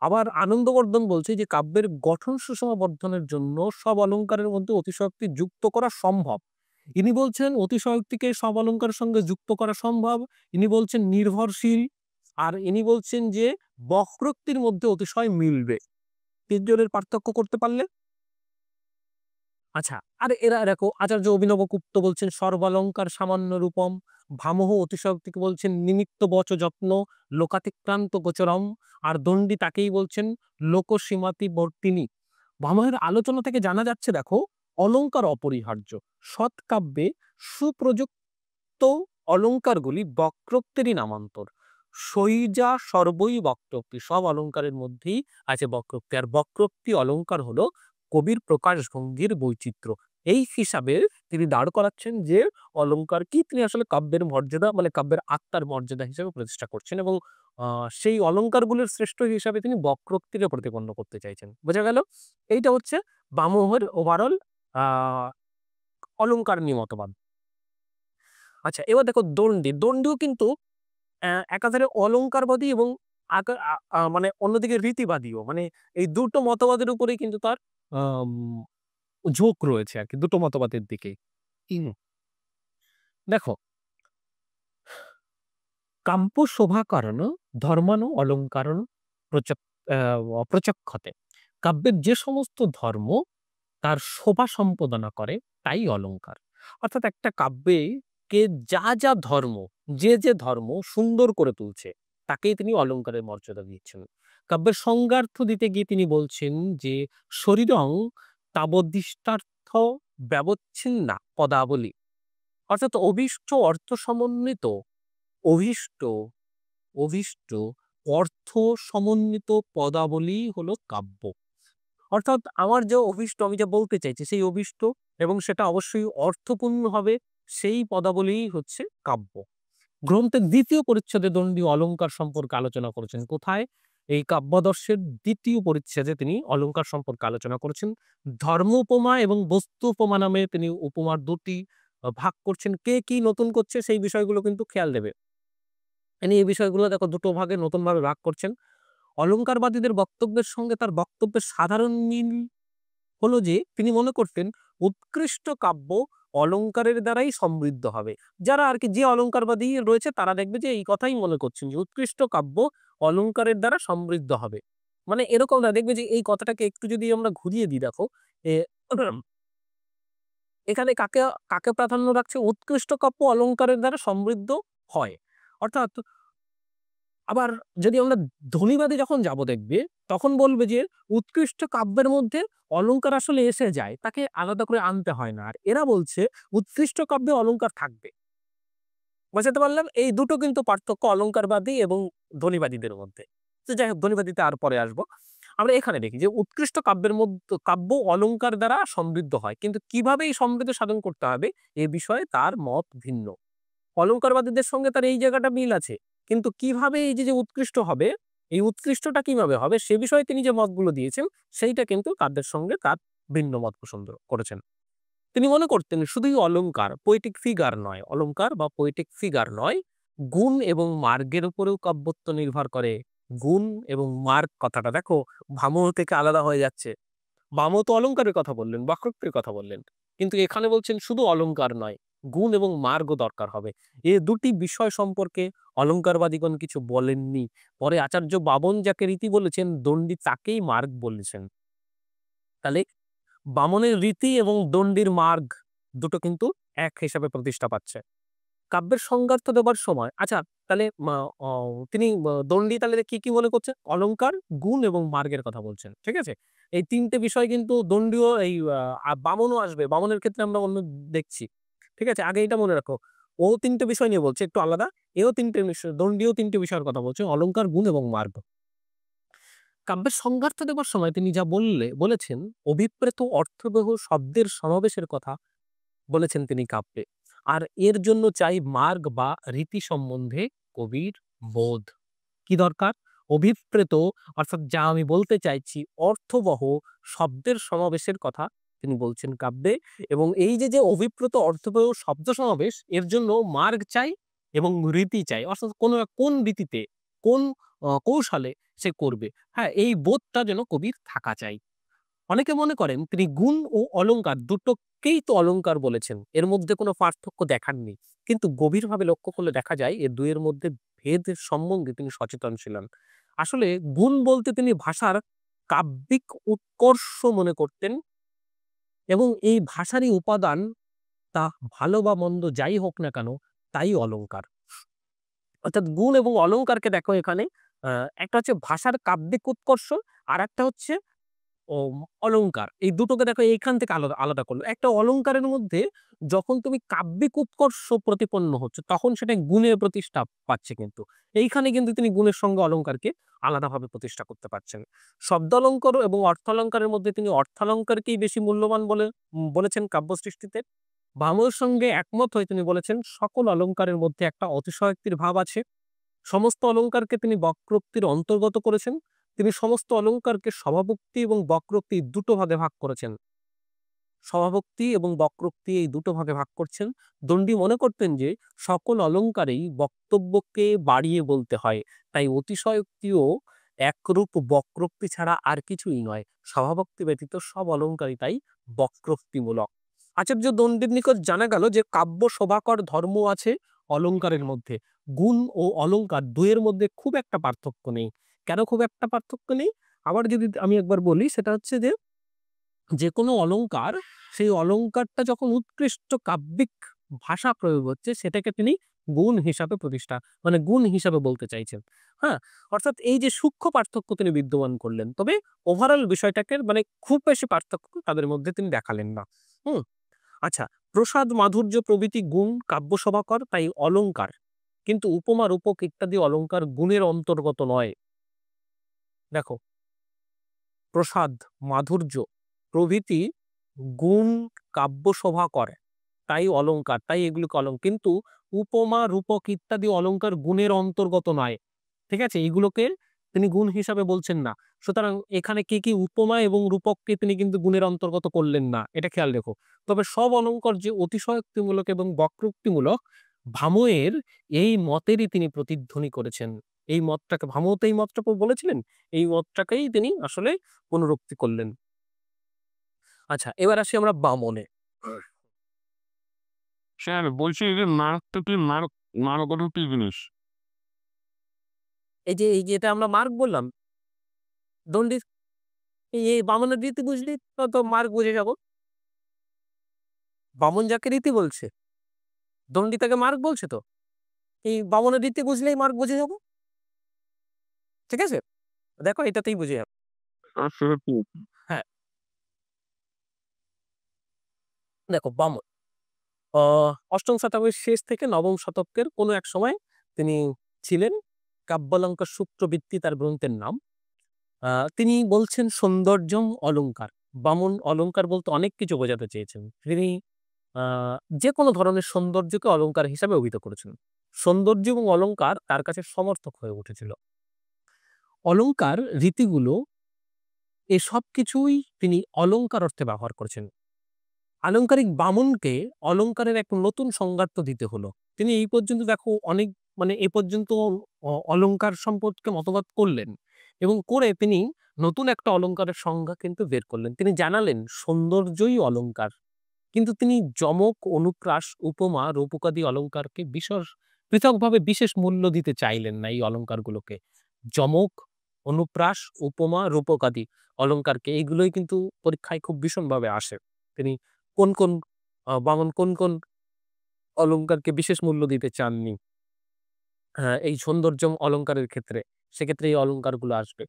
আবার আনন্দবর্ধন বলছে যে কাব্যের গঠন সুষম বর্ধনের জন্য সব অলংকারের মধ্যে অতিশয়োক্তি যুক্ত করা সম্ভব। ইনি বলছেন অতিশয়োক্তিকে সব অলংকারের সঙ্গে যুক্ত করা সম্ভব। ইনি বলছেন নির্ভরশীল। আর ইনি বলছেন যে বক্রোক্তির মধ্যে অতিশয় মিলবে। তিনজনের পার্থক্য করতে পারলে আচ্ছা, আর এরা দেখো আচার্য অভিনবগুপ্ত বলছেন সর্বালংকার সামান্য রূপম। ভামহ অতিশয়োক্তিকে বলছেন নিমিত্ত বচ যত্ন লোকাতিক্রান্ত গোচরম। আর দণ্ডী তাকেই বলছেন লোকসীমাতি বর্তিনী। ভামহের আলোচনা থেকে জানা যাচ্ছে দেখো অলংকার অপরিহার্য। সৎকাব্যে সুপ্রযুক্ত অলংকারগুলি বক্রোক্তিরই নামান্তর। সৈজা সর্বই বক্রোক্তি। সব অলংকারের মধ্যেই আছে বক্রোক্তি। আর বক্রোক্তি অলংকার হলো কবির প্রকাশভঙ্গির বৈচিত্র্য। এই হিসাবে তিনি দাঁড় করাচ্ছেন যে অলংকার কি তিনি আসলে কাব্যের মর্যাদা মানে কাব্যের আত্মার মর্যাদা হিসেবে প্রতিষ্ঠা করছেন এবং সেই অলংকারগুলোর শ্রেষ্ঠ হিসাবে তিনি বক্রোক্তিকে প্রতিপন্ন করতে চাইছেন। বোঝা গেল? এইটা হচ্ছে ভামহের ওভারঅল আহ অলংকার নিয়ে মতবাদ। আচ্ছা এবার দেখো দণ্ডিও কিন্তু একাধারে অলংকারবাদী এবং মানে অন্যদিকে রীতিবাদীও। মানে এই দুটো মতবাদের উপরেই কিন্তু তার আম ঝোঁক রয়েছে আরকি দুটো মতবাদের দিকেই। হুম। দেখো কাব্য শোভাকারণ ধর্মাণু অলংকারণ প্রচক প্রচক্ষতে। কাব্যের যে সমস্ত ধর্ম তার শোভা সম্পাদনা করে তাই অলংকার। অর্থাৎ একটা কাব্যে কে যা ধর্ম যে ধর্ম সুন্দর করে তুলছে তাকেই তিনি অলংকারের মর্যাদা দিচ্ছেন। কাব্যের সংজ্ঞার্থ দিতে গিয়ে তিনি বলছেন যে শরীরং তাবদৃষ্টার্থ ব্যবচ্ছিন্না পদাবলী। অর্থাৎ অভীষ্ট অভীষ্ট অর্থ সমন্বিত পদাবলী হলো কাব্য। অর্থাৎ আমার যে অভীষ্ট আমি যা বলতে চাইছি সেই অভীষ্ট এবং সেটা অবশ্যই অর্থপূর্ণ হবে সেই পদাবলীই হচ্ছে কাব্য। গ্রন্থের ২য় পরিচ্ছেদে দণ্ডী অলংকার সম্পর্কে আলোচনা করেছেন। কোথায়? এই কাব্যাদর্শের ২য় পরিচ্ছেদে তিনি অলংকার সম্পর্কে আলোচনা করেছেন। ধর্ম উপমা এবং বস্তু উপমা নামে তিনি উপমার ২টি ভাগ করছেন, কে কি নতুন করছে সেই বিষয়গুলো কিন্তু খেয়াল দেবে। এই বিষয়গুলো দেখো দুটো ভাগে নতুনভাবে ভাগ করছেন। অলংকারবাদীদের বক্তব্যের সঙ্গে তার বক্তব্যের সাধারণ মিল হলো যে তিনি মনে করতেন উৎকৃষ্ট কাব্য অলংকারের দ্বারাই সমৃদ্ধ হবে। যারা আর কি যে অলংকারবাদী রয়েছে তারা দেখবে যে এই কথাই মনে করছেন যে উৎকৃষ্ট কাব্য অলংকারের দ্বারা সমৃদ্ধ হবে। মানে এরকম না, দেখবে যে এই কথাটাকে একটু যদি আমরা ঘুরিয়ে দিই, দেখো এ এখানে কাকে কাকে প্রাধান্য রাখছে? উৎকৃষ্ট কাব্য অলংকারের দ্বারা সমৃদ্ধ হয়। অর্থাৎ আবার যদি আমরা ধ্বনিবাদে যখন যাব দেখবে, তখন বলবে যে উৎকৃষ্ট কাব্যের মধ্যে অলংকার আসলে এসে যায়, তাকে আলাদা করে আনতে হয় না। আর এরা বলছে উৎকৃষ্ট কাব্যে অলংকার থাকবে। বোঝাতে পারলাম? এই দুটো কিন্তু পার্থক্য অলংকারবাদী এবং ধ্বনিবাদীদের মধ্যে। তো যাই হোক, ধ্বনিবাদীতে আর পরে আসবো। আমরা এখানে দেখি যে উৎকৃষ্ট কাব্যের মধ্যে কাব্য অলংকার দ্বারা সমৃদ্ধ হয়। কিন্তু কিভাবে এই সমৃদ্ধি সাধন করতে হবে এ বিষয়ে তার মত ভিন্ন। অলংকারবাদীদের সঙ্গে তার এই জায়গাটা মিল আছে। কিন্তু কিভাবে এই যে উৎকৃষ্ট হবে, এই উৎকৃষ্টটা কিভাবে হবে সে বিষয়ে তিনি যে মতগুলো দিয়েছেন সেইটা কিন্তু তাদের সঙ্গে তার ভিন্ন মত পোষণ করেছেন। তিনি মনে করতেন শুধুই অলংকার, পোয়েটিক ফিগার নয়, অলংকার বা পোয়েটিক ফিগার নয়, গুণ এবং মার্গের উপরেও কাব্যত্ব নির্ভর করে। গুণ এবং মার্গ কথাটা দেখো ভামহ থেকে আলাদা হয়ে যাচ্ছে। ভামহ তো অলংকারের কথা বললেন, বক্রোক্তির কথা বললেন। কিন্তু এখানে বলছেন শুধু অলংকার নয়, গুণ এবং মার্গও দরকার হবে। এ দুটি বিষয় সম্পর্কে অলংকারবাদীগণ কিছু বলেননি। পরে আচার্য বামন যাকে রীতি বলেছেন, দণ্ডী তাকেই মার্গ বলেছেন। তাহলে বামনের রীতি এবং দণ্ডির মার্গ দুটো কিন্তু এক হিসাবে প্রতিষ্ঠা পাচ্ছে। কাব্যের সংজ্ঞার্থ দেবার সময় আচ্ছা, তাহলে তিনি দণ্ডী তাহলে কি মনে করছেন? অলংকার, গুণ এবং মার্গের কথা বলছেন। ঠিক আছে? এই ৩ টে বিষয় কিন্তু দণ্ডীও এই বামনও আসবে। বামনের ক্ষেত্রে আমরা অন্য দেখছি। ঠিক আছে? আগে এটা মনে রাখো। ও ৩ টে বিষয় নিয়ে বলছে একটু আলাদা। এও ৩ টে বিষয়, দণ্ডীও ৩ টে বিষয়ের কথা বলছে। অলংকার, গুণ এবং মার্গ। কাব্যের সংজ্ঞার্থ দেবার সময় তিনি যা বলেছেন অভিপ্রেত অর্থবহ শব্দের সমাবেশের কথা বলেছেন তিনি কাব্যে। আর এর জন্য চাই মার্গ বা রীতি সম্বন্ধে কবির বোধ। কি দরকার? অভিপ্রেত, অর্থাৎ যা আমি বলতে চাইছি অর্থবহ শব্দের সমাবেশের কথা তিনি বলছেন কাব্যে। এবং এই যে অভিপ্রেত অর্থবহ শব্দ সমাবেশ, এর জন্য মার্গ চাই এবং রীতি চাই। অর্থাৎ কোন রীতিতে, কোন কৌশলে সে করবে। হ্যাঁ, এই বোধটা যেন কবির থাকা চাই। অনেকে মনে করেন তিনি গুণ ও অলংকার দুটোকেই তো অলংকার বলেছেন, এর মধ্যে কোনো পার্থক্য দেখাননি। কিন্তু গভীরভাবে লক্ষ্য করলে দেখা যায় এ দুইয়ের মধ্যে ভেদের সম্বন্ধে তিনি সচেতন ছিলেন। আসলে গুণ বলতে তিনি ভাষার কাব্যিক উৎকর্ষ মনে করতেন এবং এই ভাষারই উপাদান, তা ভালো বা মন্দ যাই হোক না কেন, তাই অলংকার। অর্থাৎ গুণ এবং অলংকারকে দেখো এখানে, একটা হচ্ছে ভাষার কাব্যিক উৎকর্ষ, আর একটা হচ্ছে ও অলংকার। এই দুটোকে দেখো এইখান থেকে আলাদা আলাদা করলো। একটা অলংকারের মধ্যে যখন তুমি কাব্যিক উৎকর্ষ প্রতিপন্ন হচ্ছে তখন সেটা গুণে প্রতিষ্ঠা পাচ্ছে, কিন্তু এইখানে কিন্তু তিনি গুণের সঙ্গে অলংকারকে আলাদাভাবে প্রতিষ্ঠা করতে পারছেন। শব্দালঙ্কার এবং অর্থালঙ্কারের মধ্যে তিনি অর্থালঙ্কারকেই বেশি মূল্যবান বলেছেন কাব্য সৃষ্টিতে। ভামহের সঙ্গে একমত হয়ে তিনি বলেছেন সকল অলংকারের মধ্যে একটা অতিশয়োক্তির ভাব আছে। সমস্ত অলংকারকে তিনি বক্রোক্তির অন্তর্গত করেছেন। তিনি সমস্ত অলংকারকে স্বভাবোক্তি এবং বক্রোক্তি দুটো ভাগে ভাগ করেছেন। স্বভাবোক্তি এবং বক্রোক্তি এই দুটো ভাগে ভাগ করছেন। দণ্ডী মনে করতেন যে সকল অলংকারেই বক্তব্যকে বাড়িয়ে বলতে হয়। তাই অতিশয়োক্তিও একরূপ বক্রোক্তি ছাড়া আর কিছুই নয়। স্বভাবোক্তি ব্যতীত সব অলংকারই তাই বক্রোক্তিমূলক। আচার্য দণ্ডীর নিকট জানা গেল যে কাব্য শোভাকর ধর্ম আছে অলংকারের মধ্যে। গুণ ও অলংকার দুইয়ের মধ্যে খুব একটা পার্থক্য নেই। কেন খুব একটা পার্থক্য নেই? আবার যদি আমি একবার বলি, সেটা হচ্ছে যে যেকোনো অলংকার, সেই অলংকারটা যখন উৎকৃষ্ট কাব্যিক ভাষা প্রয়োগ হচ্ছে সেটাকে তিনি গুণ হিসাবে মানে গুণ হিসাবে বলতে চাইছেন। হ্যাঁ? অর্থাৎ এই যে সূক্ষ্ম পার্থক্য তিনি বিদ্যমান করলেন। তবে ওভারঅল বিষয়টাকে মানে খুব বেশি পার্থক্য তাদের মধ্যে তিনি দেখালেন না। হুম? আচ্ছা, প্রসাদ, মাধুর্য প্রভৃতি গুণ কাব্য শোভাকর, তাই অলংকার। কিন্তু উপমা, রূপক ইত্যাদি অলংকার গুণের অন্তর্গত নয়। দেখো, প্রসাদ, মাধুর্য প্রভৃতি গুণ কাব্য শোভা করে, তাই অলংকার, তাই এগুলোকে কিন্তু উপমা, রূপক ইত্যাদি অলংকার গুণের অন্তর্গত নয়। ঠিক আছে? এইগুলোকে তিনি গুণ হিসাবে বলছেন না। সুতরাং এখানে কি উপমা এবং রূপককে তিনি কিন্তু গুণের অন্তর্গত করলেন না। এটা খেয়াল রেখো। তবে সব অলঙ্কার যে অতিশয়োক্তিমূলক এবং বক্রোক্তিমূলক, ভামহের এই মতেরই তিনি প্রতিধ্বনি করেছেন। এই মতটাকে ভামহ তো এই মতটা বলেছিলেন। এই মতটাকেই তিনি আসলে পুনরুক্তি করলেন। আচ্ছা, এবার আসি আমরা বামনে। স্যার বলছি এই যে নারকটা কি নারক ওটা কি জিনিস? এই যে এটা আমরা মার্গ বললাম, দণ্ডি। এই বামনের রীতি বুঝলি তো মার্গ বুঝে যাব। বামন যাকে রীতি বলছে, দণ্ডি তাকে মার্গ বলছে তো। এই বামনের রীতি বুঝলেই মার্গ বুঝে যাব। ঠিক আছে? দেখো এটাতেই বুঝে যাবে। আর সেটা কি? হ্যাঁ, দেখো বামন অষ্টম শতকের শেষ থেকে নবম শতকের কোনো এক সময় তিনি ছিলেন। কাব্যালঙ্কার সূত্রবৃত্তি তার গ্রন্থের নাম। তিনি বলছেন সৌন্দর্যম অলংকার। বামন অলংকার বলতে অনেক কিছু বোঝাতে চেয়েছেন। তিনি যে কোনো ধরনের সৌন্দর্যকে অলংকার হিসাবে অভিহিত করেছেন। সৌন্দর্য এবং অলংকার তার কাছে সমর্থক হয়ে উঠেছিল। অলংকার রীতিগুলো এ সবকিছুই তিনি অলংকার অর্থে ব্যবহার করেছেন। আলংকারিক বামনকে অলংকারের এক নতুন সংজ্ঞার্থ দিতে হলো। তিনি এই পর্যন্ত দেখো অনেক এ পর্যন্ত অলংকার সম্পর্কে মতবাদ করলেন এবং করে তিনি নতুন একটা অলংকারের সংজ্ঞা কিন্তু বের করলেন। তিনি জানালেন সৌন্দর্যই অলংকার। কিন্তু তিনি যমক, অনুপ্রাস, উপমা, রূপকাদি অলংকারকে পৃথকভাবে বিশেষ মূল্য দিতে চাইলেন না এই অলংকারগুলোকে। যমক, অনুপ্রাস, উপমা, রূপকাদি অলংকারকে এইগুলোই কিন্তু পরীক্ষায় খুব ভীষণভাবে আসে। তিনি কোন বামন কোন অলংকারকে বিশেষ মূল্য দিতে চাননি এই সৌন্দর্যম অলংকারের ক্ষেত্রে, সেক্ষেত্রে এই অলংকারগুলো আসবে।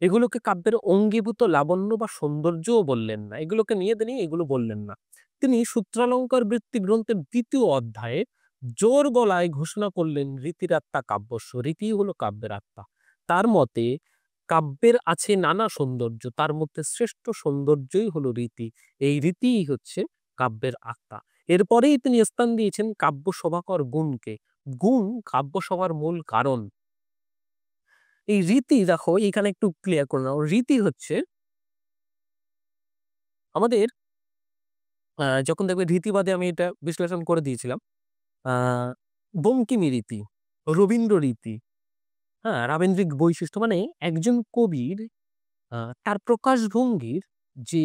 এগুলোকে কাব্যের অঙ্গীভূত লাবণ্য বা সৌন্দর্যও বললেন না। এগুলোকে নিয়ে তিনি এগুলো বললেন না। তিনি সূত্রালঙ্কার বৃত্তি গ্রন্থের ২য় অধ্যায়ে জোর গলায় ঘোষণা করলেন রীতির আত্মা কাব্যস্য। রীতি হলো কাব্যের আত্মা। তার মতে কাব্যের আছে নানা সৌন্দর্য, তার মধ্যে শ্রেষ্ঠ সৌন্দর্যই হলো রীতি। এই রীতিই হচ্ছে কাব্যের আত্মা। এরপরেই তিনি স্থান দিয়েছেন কাব্য শোভাকর গুণকে। গুণ কাব্য সভার মূল কারণ। এই রীতি দেখো এখানে একটু ক্লিয়ার করে নাও। রীতি হচ্ছে আমাদের যখন দেখবে রীতিবাদে আমি এটা বিশ্লেষণ করে দিয়েছিলাম। আহ বঙ্কিমী রীতি, রবীন্দ্র রীতি, হ্যাঁ, রাবীন্দ্রিক বৈশিষ্ট্য মানে একজন কবির তার প্রকাশভঙ্গির যে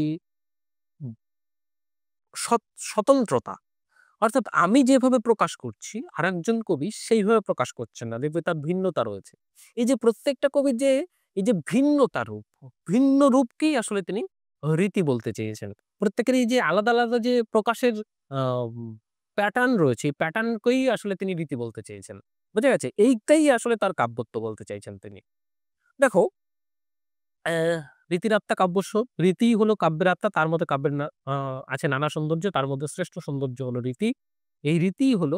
স্বতন্ত্রতা, অর্থাৎ আমি যেভাবে প্রকাশ করছি আরেকজন কবি সেইভাবে প্রকাশ করছেন না, দেখবে তার ভিন্নতা রয়েছে। এই যে প্রত্যেকটা কবির যে এই যে ভিন্নতা রূপ, ভিন্ন রূপকেই আসলে তিনি রীতি বলতে চেয়েছেন। প্রত্যেকের এই যে আলাদা আলাদা যে প্রকাশের প্যাটার্ন রয়েছে, এই প্যাটার্নকেই আসলে তিনি রীতি বলতে চেয়েছেন। বুঝা গেছে? এইটাই আসলে তার কাব্যত্ব বলতে চাইছেন তিনি। দেখো রীতির আত্মা কাব্যস্য। রীতিই হলো কাব্যের আত্মা। তার মধ্যে কাব্যের আছে নানা সৌন্দর্য, তার মধ্যে শ্রেষ্ঠ সৌন্দর্য হলো রীতি। এই রীতিই হলো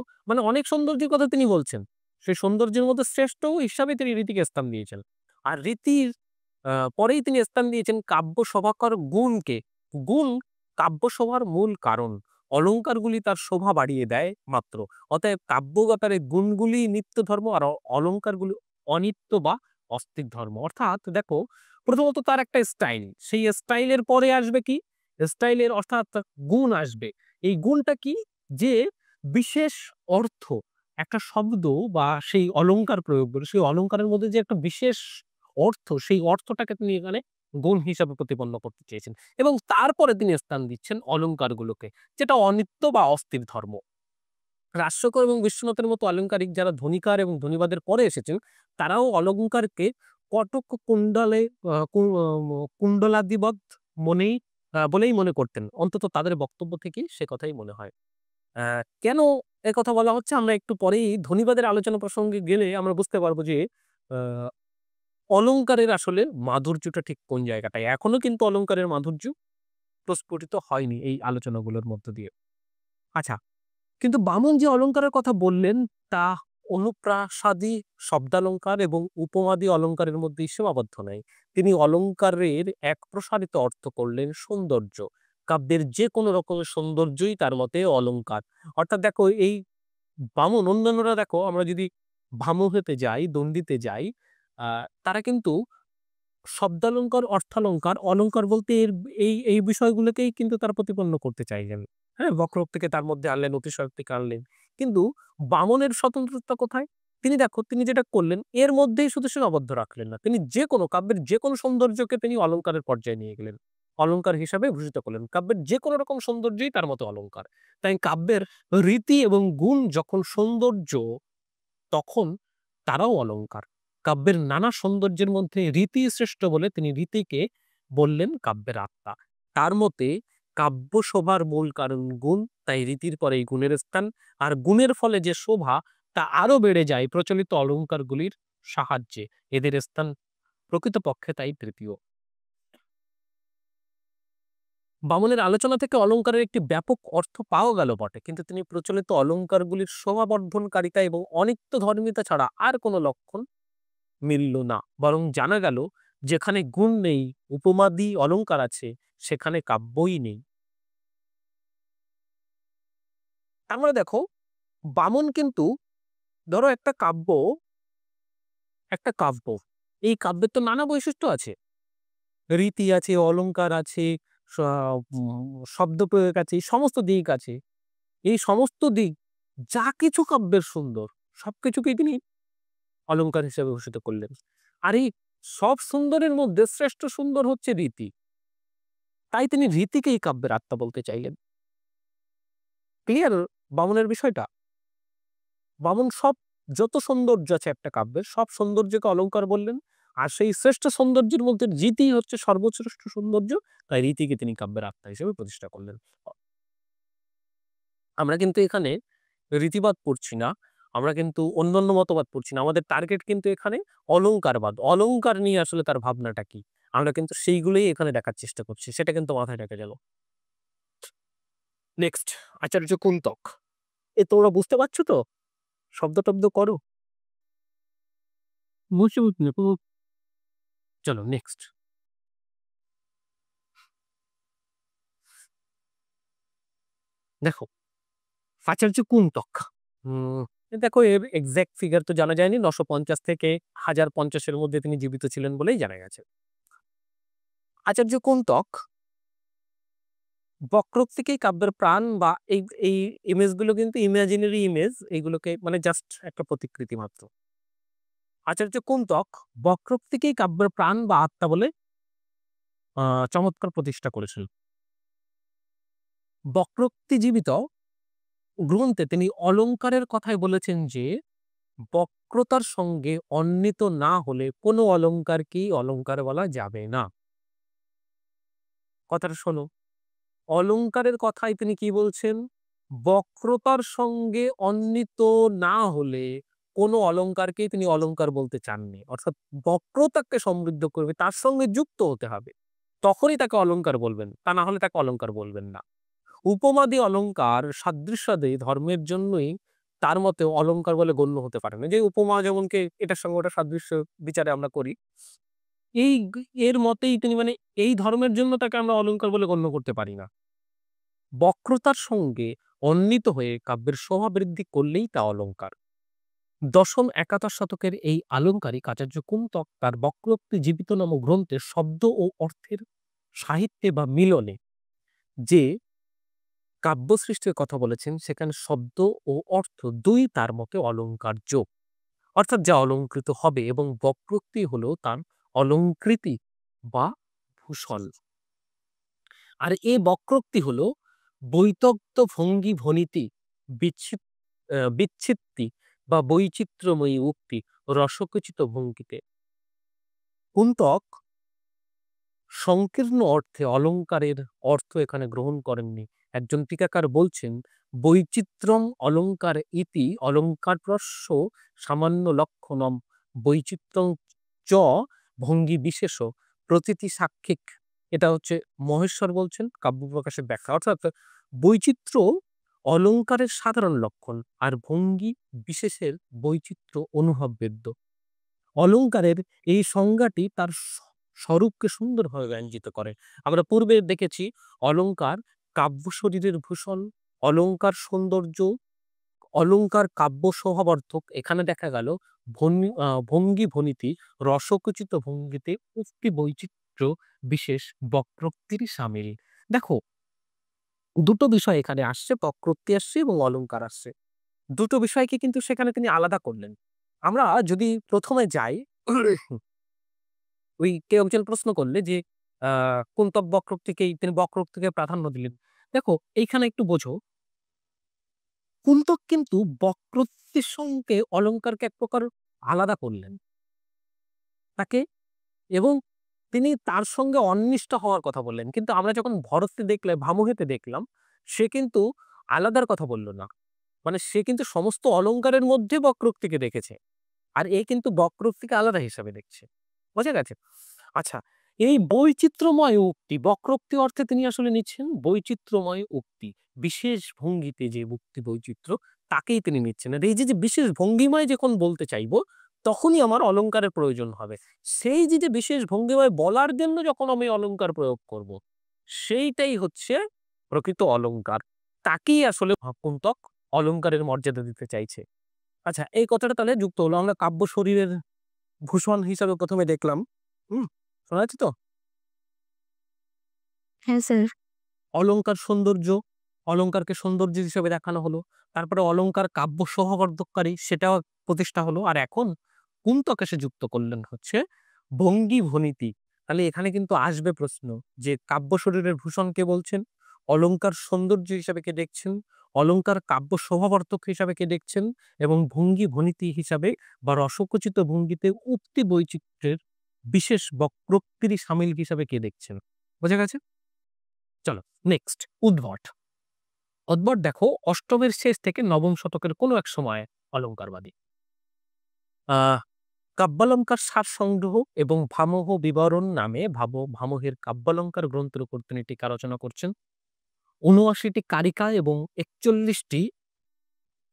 অনেক সৌন্দর্যের কথা তিনি বলছেন। সেই সৌন্দর্যের মধ্যে শ্রেষ্ঠ হিসাবে তিনি রীতিকে স্থান দিয়েছেন। আর রীতির পরেই তিনি স্থান দিয়েছেন কাব্য শোভাকর গুণকে। গুণ কাব্য শোভার মূল কারণ। অলংকারগুলি তার শোভা বাড়িয়ে দেয় মাত্র। অতএব কাব্যগতার এই গুণগুলি নিত্য ধর্ম, আর অলংকারগুলি অনিত্য বা অস্থির ধর্ম। অর্থাৎ দেখো, প্রথমত তার একটা স্টাইল, সেই স্টাইলের পরে আসবে কি স্টাইলের অর্থাৎ গুণ আসবে। এই গুণটা কি? যে বিশেষ অর্থ, একটা শব্দ বা সেই অলংকার প্রয়োগ করে সেই অলংকারের মধ্যে যে একটা বিশেষ অর্থ, সেই অর্থটাকে তিনি এখানে গুণ হিসাবে প্রতিপন্ন করতে চেয়েছেন এবং তারপরে তিনি স্থান দিচ্ছেন অলংকারগুলোকে, যেটা অনিত্য বা অস্থির ধর্ম। রাস্যকর এবং বিশ্বনাথের মতো অলংকারিক যারা ধ্বনিকার এবং ধ্বনিবাদের পরে এসেছেন, তারাও অলংকারকে কটক কুণ্ডলে কুণ্ডলাদিবৎ মনেই বলেই মনে করতেন। অন্তত তাদের বক্তব্য থেকেই সে কথাই মনে হয়। কেন একথা বলা হচ্ছে আমরা একটু পরেই ধ্বনিবাদের আলোচনা প্রসঙ্গে গেলে আমরা বুঝতে পারবো যে আ অলংকারের আসলে মাধুর্যটা ঠিক কোন জায়গাটায়। এখনো কিন্তু অলংকারের মাধুর্য প্রস্ফুটিত হয়নি এই আলোচনাগুলোর মধ্য দিয়ে। আচ্ছা, কিন্তু বামন যে অলংকারের কথা বললেন তা অনুপ্রাসাদী শব্দালঙ্কার এবং উপমাদি অলঙ্কারের মধ্যেই সীমাবদ্ধ নয়। তিনি অলঙ্কারের এক প্রসারিত অর্থ করলেন সৌন্দর্য। কাব্যের যে কোনো রকমের সৌন্দর্যই তার মতে অলঙ্কার। অর্থাৎ দেখো এই বামন, অন্যান্যরা দেখো আমরা যদি ভামহতে যাই, দণ্ডিতে যাই, তারা কিন্তু শব্দালঙ্কার, অর্থালঙ্কার, অলঙ্কার বলতে এই বিষয়গুলোকেই কিন্তু তারা প্রতিপন্ন করতে চাইলেন। হ্যাঁ? বক্রোক্তিকে তার মধ্যে আনলেন, অতিশয়োক্তিকে আনলেন। কিন্তু বামনের স্বতন্ত্রতা কোথায়? তিনি যেটা করলেন এর মধ্যেই শুধু সীমাবদ্ধ রাখলেন না। তিনি যেকোনো কাব্যের যেকোনো সৌন্দর্যকে তিনি অলঙ্কারের পর্যায়ে নিয়ে গেলেন। অলঙ্কার হিসাবে ভূষিত করলেন। কাব্যের যেকোনো রকম সৌন্দর্যই তার মতে অলঙ্কার। তাই কাব্যের রীতি এবং গুণ যখন সৌন্দর্য, তখন তারাও অলঙ্কার। কাব্যের নানা সৌন্দর্যের মধ্যে রীতি শ্রেষ্ঠ বলে তিনি রীতিকে বললেন কাব্যের আত্মা। তার মতে কাব্য শোভার মূল কারণ গুণ, তাই রীতির পরে এই গুণের স্থান। আর গুণের ফলে যে শোভা তা আরো বেড়ে যায় প্রচলিত অলঙ্কারগুলির সাহায্যে। এদের স্থান প্রকৃতপক্ষে তাই তৃতীয়। বামনের আলোচনা থেকে অলঙ্কারের একটি ব্যাপক অর্থ পাওয়া গেল বটে, কিন্তু তিনি প্রচলিত অলঙ্কারগুলির শোভাবর্ধনকারিতা এবং অনিত্য ধর্মিতা ছাড়া আর কোনো লক্ষণ মিলল না। বরং জানা গেল যেখানে গুণ নেই, উপমাদি অলঙ্কার আছে, সেখানে কাব্যই নেই। আমরা দেখো বামন কিন্তু, ধরো একটা কাব্য, এই কাব্যের তো নানা বৈশিষ্ট্য আছে, রীতি আছে, অলঙ্কার আছে, শব্দ প্রয়োগ আছে, এই সমস্ত দিক আছে। এই সমস্ত দিক যা কিছু কাব্যের সুন্দর, সবকিছুকেই তিনি অলঙ্কার হিসেবে ঘোষিত করলেন। আর এই সব সুন্দরের মধ্যে শ্রেষ্ঠ সুন্দর হচ্ছে রীতি। তাই তিনি রীতিকে এই কাব্যের আত্মা বলতে চাইলেন। ক্লিয়ার বামনের বিষয়টা? বামন যত সৌন্দর্য আছে একটা কাব্যের, সব সৌন্দর্যকে অলঙ্কার বললেন। আর সেই শ্রেষ্ঠ সৌন্দর্যের মধ্যে রীতি হচ্ছে সর্বশ্রেষ্ঠ সৌন্দর্য। তাই রীতিকে তিনি কাব্যের আত্মা হিসেবে প্রতিষ্ঠা করলেন। আমরা কিন্তু এখানে রীতিবাদ পড়ছি না, আমরা কিন্তু অন্যান্য মতবাদ পড়ছি না। আমাদের টার্গেট কিন্তু এখানে অলঙ্কারবাদ। অলঙ্কার নিয়ে আসলে তার ভাবনাটা কি, আমরা কিন্তু সেইগুলোই এখানে দেখার চেষ্টা করছি। সেটা কিন্তু মাথায় রেখে গেল। নেক্সট, আচার্য কুন্তক। তোমরা বুঝতে পারছো তো? শব্দ টব্দ করো। চলো নেক্সট দেখো, আচার্য কুন্তক। দেখো এর এক্সাক্ট ফিগার তো জানা যায়নি, 950 থেকে 1050 মধ্যে তিনি জীবিত ছিলেন বলেই জানা গেছে। আচার্য কুন্তক বক্রোক্তিকেই কাব্যের প্রাণ, বা এই এই ইমেজগুলো কিন্তু ইমাজিনারি ইমেজ, এইগুলোকে মানে জাস্ট একটা প্রতিকৃতি মাত্র। আচার্য কুন্তক বক্রোক্তিকেই কাব্যের প্রাণ বা আত্মা বলে চমৎকার প্রতিষ্ঠা করেছেন। বক্রোক্তি জীবিত গ্রন্থে তিনি অলঙ্কারের কথাই বলেছেন যে বক্রতার সঙ্গে অন্বিত না হলে কোনো অলঙ্কারকেই অলঙ্কার বলা যাবে না। কথাটা শোনো, অলঙ্কারের কথাই তিনি কি বলছেন? বক্রতার সঙ্গে অন্বিত না হলে কোনো অলঙ্কারকেই তিনি অলঙ্কার বলতে চাননি। অর্থাৎ বক্রতাকে সমৃদ্ধ করবে, তার সঙ্গে যুক্ত হতে হবে, তখনই তাকে অলঙ্কার বলবেন, তা না হলে তাকে অলঙ্কার বলবেন না। উপমাদি অলঙ্কার সাদৃশ্যাদি ধর্মের জন্যই তার মতে অলঙ্কার বলে গণ্য হতে পারে না। যে উপমা যেমনকে এটার সঙ্গে ওটা সাদৃশ্য বিচারে আমরা করি, এর মতেই তিনি মানে এই ধর্মের জন্য তাকে আমরা অলঙ্কার বলে গণ্য করতে পারি না। বক্রতার সঙ্গে অন্বিত হয়ে কাব্যের শোভা বৃদ্ধি করলেই তা অলঙ্কার। দশম একাদশ শতকের এই আলঙ্কারিক আচার্য কুন্তক তার বক্রোক্তি জীবিত নামক গ্রন্থে শব্দ ও অর্থের সাহিত্যে বা মিলনে যে কাব্য সৃষ্টির কথা বলেছেন, সেখানে শব্দ ও অর্থ দুই তার মতে অলঙ্কার্য, অর্থাৎ যা অলঙ্কৃত হবে, এবং বক্রোক্তি হলো তার অলঙ্কৃতি বা ভূষণ। আর এ বক্রোক্তি হলো বৈতক্ত ভঙ্গি ভণিতি, বিচ্ছিত্তি বা বৈচিত্র্যময়ী উক্তি রসকচিত ভঙ্গিতে। কুন্তক সংকীর্ণ অর্থে অলঙ্কারের অর্থ এখানে গ্রহণ করেননি। একজন টিকাকার বলছেন, বৈচিত্র্যং অলঙ্কার ইতি অলঙ্কার প্রস্য সামান্য লক্ষণম বৈচিত্র্যং চ ভঙ্গি বিশেষ প্রতীতি সাক্ষিক। এটা হচ্ছে মহেশ্বর বলছেন কাব্য প্রকাশের ব্যাখ্যা। অর্থাৎ বৈচিত্র্য অলঙ্কারের সাধারণ লক্ষণ, আর ভঙ্গি বিশেষের বৈচিত্র্য অনুভববেদ্য। অলঙ্কারের এই সংজ্ঞাটি তার স্বরূপকে সুন্দরভাবে ব্যঞ্জিত করে। আমরা পূর্বে দেখেছি অলঙ্কার কাব্য শরীরের ভূষণ, অলঙ্কার সৌন্দর্য, অলংকার কাব্য শোভাবর্ধক এখানে দেখা গেল ভঙ্গি ভণিতি রসকুচিত ভঙ্গিতে উক্তি বৈচিত্র্য বিশেষ বক্রোক্তির সামিল। দেখো দুটো বিষয় এখানে আসছে, বক্রোক্তি আসছে এবং অলংকার আসছে। দুটো বিষয়কে কিন্তু সেখানে তিনি আলাদা করলেন। আমরা যদি প্রথমে যাই, ওই কেউ একজন প্রশ্ন করলে যে কুন্তব বক্রোক্তিকেই তিনি বক্রোক্তিকে প্রাধান্য দিলেন। দেখো এইখানে একটু বোঝো, কুন্তক কিন্তু বক্রোক্তির সঙ্গে অলংকারকে এক প্রকার আলাদা করলেন তাকে, এবং তিনি তার সঙ্গে অন্বিষ্ট হওয়ার কথা বললেন। কিন্তু আমরা যখন ভরতে দেখলে ভামহেতে দেখলাম, সে কিন্তু আলাদার কথা বলল না। মানে সে কিন্তু সমস্ত অলংকারের মধ্যে বক্রোক্তিকে দেখেছে, আর এ কিন্তু বক্রোক্তিকে আলাদা হিসাবে দেখছে। বোঝা গেছে? আচ্ছা, এই বৈচিত্র্যময় উক্তি, বক্রোক্তি অর্থে তিনি আসলে নিচ্ছেন বৈচিত্র্যময় উক্তি, বিশেষ ভঙ্গিতে যে উক্তি বৈচিত্র্য তাকেই তিনি নিচ্ছেন। আর এই যে বিশেষ ভঙ্গিমায় যখন বলতে চাইবো তখনই আমার অলংকারের প্রয়োজন হবে। সেই যে বিশেষ ভঙ্গিমায় বলার জন্য যখন আমি অলংকার প্রয়োগ করব, সেইটাই হচ্ছে প্রকৃত অলংকার। তাকেই আসলে কুন্তক অলংকারের মর্যাদা দিতে চাইছে। আচ্ছা, এই কথাটা তাহলে যুক্ত হলো। আমরা কাব্য শরীরের ভূষণ হিসাবে প্রথমে দেখলাম। হুম, শোনা যাচ্ছে তো? হ্যাঁ স্যার। অলংকার সৌন্দর্য, অলংকারকে সৌন্দর্য হিসেবে দেখানো হলো। তারপরে অলংকার কাব্য সৌহার্দ্যকারী সেটাও প্রতিষ্ঠা হলো। আর এখন কুন্তক এসে যুক্ত করলেন হচ্ছে ভঙ্গি ভণিতি। তাহলে এখানে কিন্তু আসবে প্রশ্ন যে কাব্য শরীরের ভূষণ কে বলছেন, অলংকার সৌন্দর্য হিসাবে কে দেখছেন, অলংকার কাব্য শোভাবর্ধক হিসাবে কে দেখছেন, এবং ভঙ্গি ভণিতি হিসাবে বা রসকচিত ভঙ্গিতে উক্তি বৈচিত্র্যের বিশেষ বক্রোক্তির সামিল হিসাবে কে দেখছেন। বোঝা গেছে? চলো নেক্সট, উদ্ভট। উদ্ভট দেখো অষ্টমের শেষ থেকে নবম শতকের কোনো এক সময় অলংকারবাদী। আহ কাব্যালঙ্কার সার সংগ্রহ এবং ভামহ বিবরণ নামে ভামহের কাব্যালঙ্কার গ্রন্থের উপর তিনি টিকা রচনা করছেন। ৭৯টি কারিকা এবং ৪১টি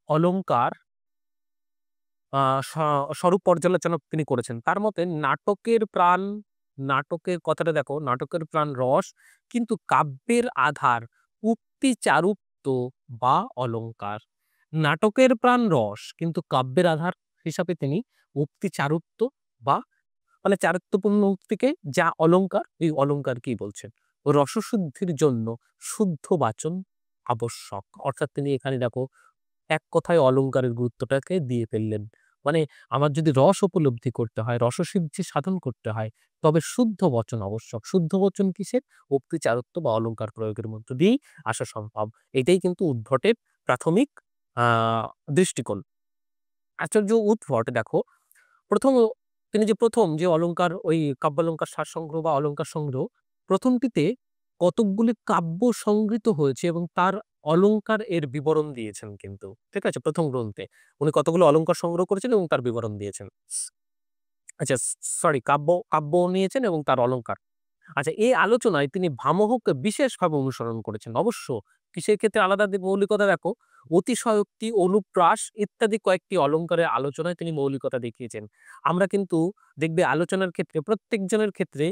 অলংকার স্বরূপ পর্যালোচনা তিনি করেছেন। তার মতে নাটকের প্রাণ, নাটকের কথাটা দেখো, নাটকের প্রাণ রস, কিন্তু কাব্যের আধার উক্তি চারুত্ব বা অলংকার। নাটকের প্রাণ রস, কিন্তু কাব্যের আধার হিসাবে তিনি উক্তি চারুত্ব বা মানে চারিত্র্যপূর্ণ উক্তিকে যা অলংকার, এই অলংকার কি বলছেন? রসশুদ্ধির জন্য শুদ্ধ বাচন আবশ্যক। অর্থাৎ তিনি এখানে দেখো এক কথায় অলংকারের গুরুত্বটাকে দিয়ে ফেললেন। মানে আমার যদি রস উপলব্ধি করতে হয়, রসসিদ্ধি সাধন করতে হয়, তবে শুদ্ধ বচন আবশ্যক। শুদ্ধ বচন কিসের? উক্তি চারত্ব বা অলংকার প্রয়োগের মধ্য দিয়েই আসা সম্ভব। এটাই কিন্তু উদ্ভটের প্রাথমিক দৃষ্টিকোণ। আচার্য উদ্ভট দেখো প্রথম তিনি যে প্রথম যে অলংকার, ওই কাব্যালঙ্কার সার সংগ্রহ বা অলংকার সংগ্রহ, প্রথমটিতে কতকগুলি কাব্য সংগৃহীত হয়েছে এবং তার অলংকার এর বিবরণ দিয়েছেন কিন্তু। ঠিক আছে? প্রথম গ্রন্থে উনি কতগুলো অলংকার সংগ্রহ করেছেন এবং তার বিবরণ দিয়েছেন। আচ্ছা, সরি, কাব্য কাব্য নিয়েছেন এবং তার অলংকার। আচ্ছা, এই আলোচনায় তিনি ভামহকে বিশেষভাবে অনুসরণ করেছেন। অবশ্য কিসের ক্ষেত্রে আলাদা মৌলিকতা দেখো, অতিশয়োক্তি, অনুপ্রাস ইত্যাদি কয়েকটি অলংকারের আলোচনায় তিনি মৌলিকতা দেখিয়েছেন। আমরা কিন্তু দেখবে আলোচনার ক্ষেত্রে প্রত্যেকজনের ক্ষেত্রে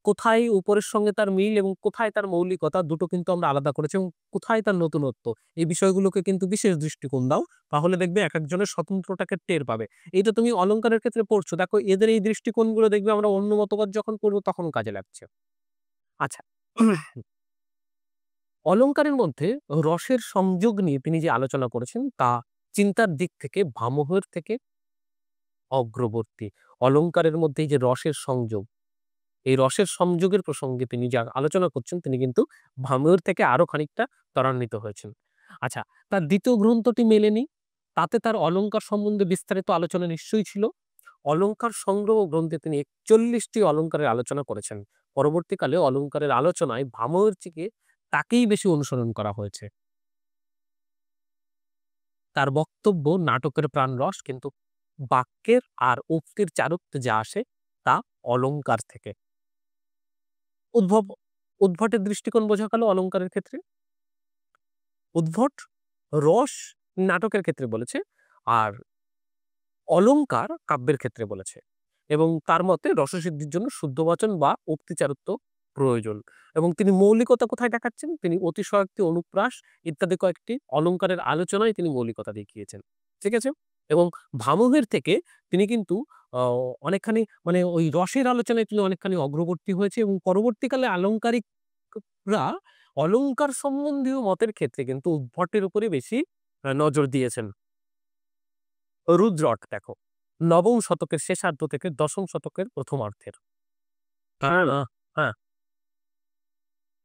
কোথায় উপরের সঙ্গে তার মিল এবং কোথায় তার মৌলিকতা, দুটো কিন্তু আমরা আলাদা করেছি, এবং কোথায় তার নতুনত্ব, এই বিষয়গুলোকে কিন্তু বিশেষ দৃষ্টিকোণ দাও, তাহলে দেখবে এক একজনের স্বতন্ত্রটাকে টের পাবে। এইটা তুমি অলংকারের ক্ষেত্রে পড়ছো, দেখো এদের এই দৃষ্টিকোণগুলো দেখবে আমরা অন্য মতবাদ যখন পড়বো তখন কাজে লাগছে। আচ্ছা, অলংকারের মধ্যে রসের সংযোগ নিয়ে তিনি যে আলোচনা করেছেন তা চিন্তার দিক থেকে ভামহের থেকে অগ্রবর্তী। অলংকারের মধ্যে এই যে রসের সংযোগ, এই রসের সংযোগের প্রসঙ্গে তিনি যা আলোচনা করছেন তিনি কিন্তু ভামহের থেকে আরো খানিকটা ত্বরান্বিত হয়েছেন। আচ্ছা, তার দ্বিতীয় গ্রন্থটি মেলেনি, তাতে তার অলংকার সম্বন্ধে বিস্তারিত আলোচনা নিশ্চয়ই ছিল। অলংকার সংগ্রহ গ্রন্থে তিনি ৪১টি অলংকারের আলোচনা করেছেন। পরবর্তীকালে অলংকারের আলোচনায় ভামহের থেকে তাকেই বেশি অনুসরণ করা হয়েছে। তার বক্তব্য নাটকের প্রাণ রস, কিন্তু বাক্যের আর উক্তির চারুত্বে যা আসে তা অলংকার থেকে। উদ্ভব উদ্ভটের দৃষ্টিকোণ বোঝা গেল অলংকারের ক্ষেত্রে। উদ্ভট রস নাটকের ক্ষেত্রে বলেছে, আর অলংকার কাব্যের ক্ষেত্রে বলেছে, এবং তার মতে রসসিদ্ধির জন্য শুদ্ধ বচন বা উক্তিচারত্ব প্রয়োজন এবং তিনি মৌলিকতা কোথায় দেখাচ্ছেন? তিনি অতিশয়োক্তি, অনুপ্রাস ইত্যাদি কয়েকটি অলংকারের আলোচনায় তিনি মৌলিকতা দেখিয়েছেন। ঠিক আছে? এবং ভামহের থেকে তিনি কিন্তু অ অনেকখানি মানে ওই রসের আলোচনায় তিনি অনেকখানি অগ্রবর্তী হয়েছে এবং পরবর্তীকালে আলংকারিকরা অলংকার সম্বন্ধীয় মতের ক্ষেত্রে কিন্তু উদ্ভটের উপরে বেশি নজর দিয়েছেন। রুদ্রট দেখো, নবম শতকের শেষার্ধ থেকে দশম শতকের প্রথমার্ধের। হ্যাঁ, আ হ্যাঁ,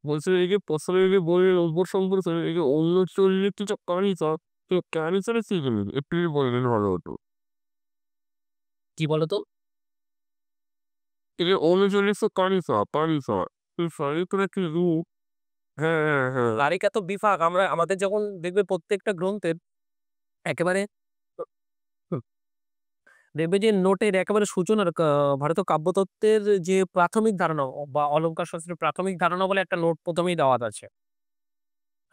বলছে এই যে প্রশ্নের বইয়ের উপর সম্পর্কে এই যে অন্য চরিত্রটা কারিতা, তো ক্যারিসারে কি বলবেন? একটু যদি বললেন ভালো হতো। কি বলতো? এই যে অন্য চরিত্র কারিতা, পারিতা, তো চরিত্রটা কি রূপ? হ্যাঁ, হ্যাঁ, হ্যাঁ। কারিকা তো বিভাগ। আমরা আমাদের যখন দেখবে প্রত্যেকটা গ্রন্থের একেবারে হুম, দেখবে যে নোটের একেবারে সূচনার ভারতীয় কাব্যতত্ত্বের যে প্রাথমিক ধারণা বা অলংকার শাস্ত্রের প্রাথমিক ধারণা বলে একটা নোট ১ম এই দেওয়া আছে।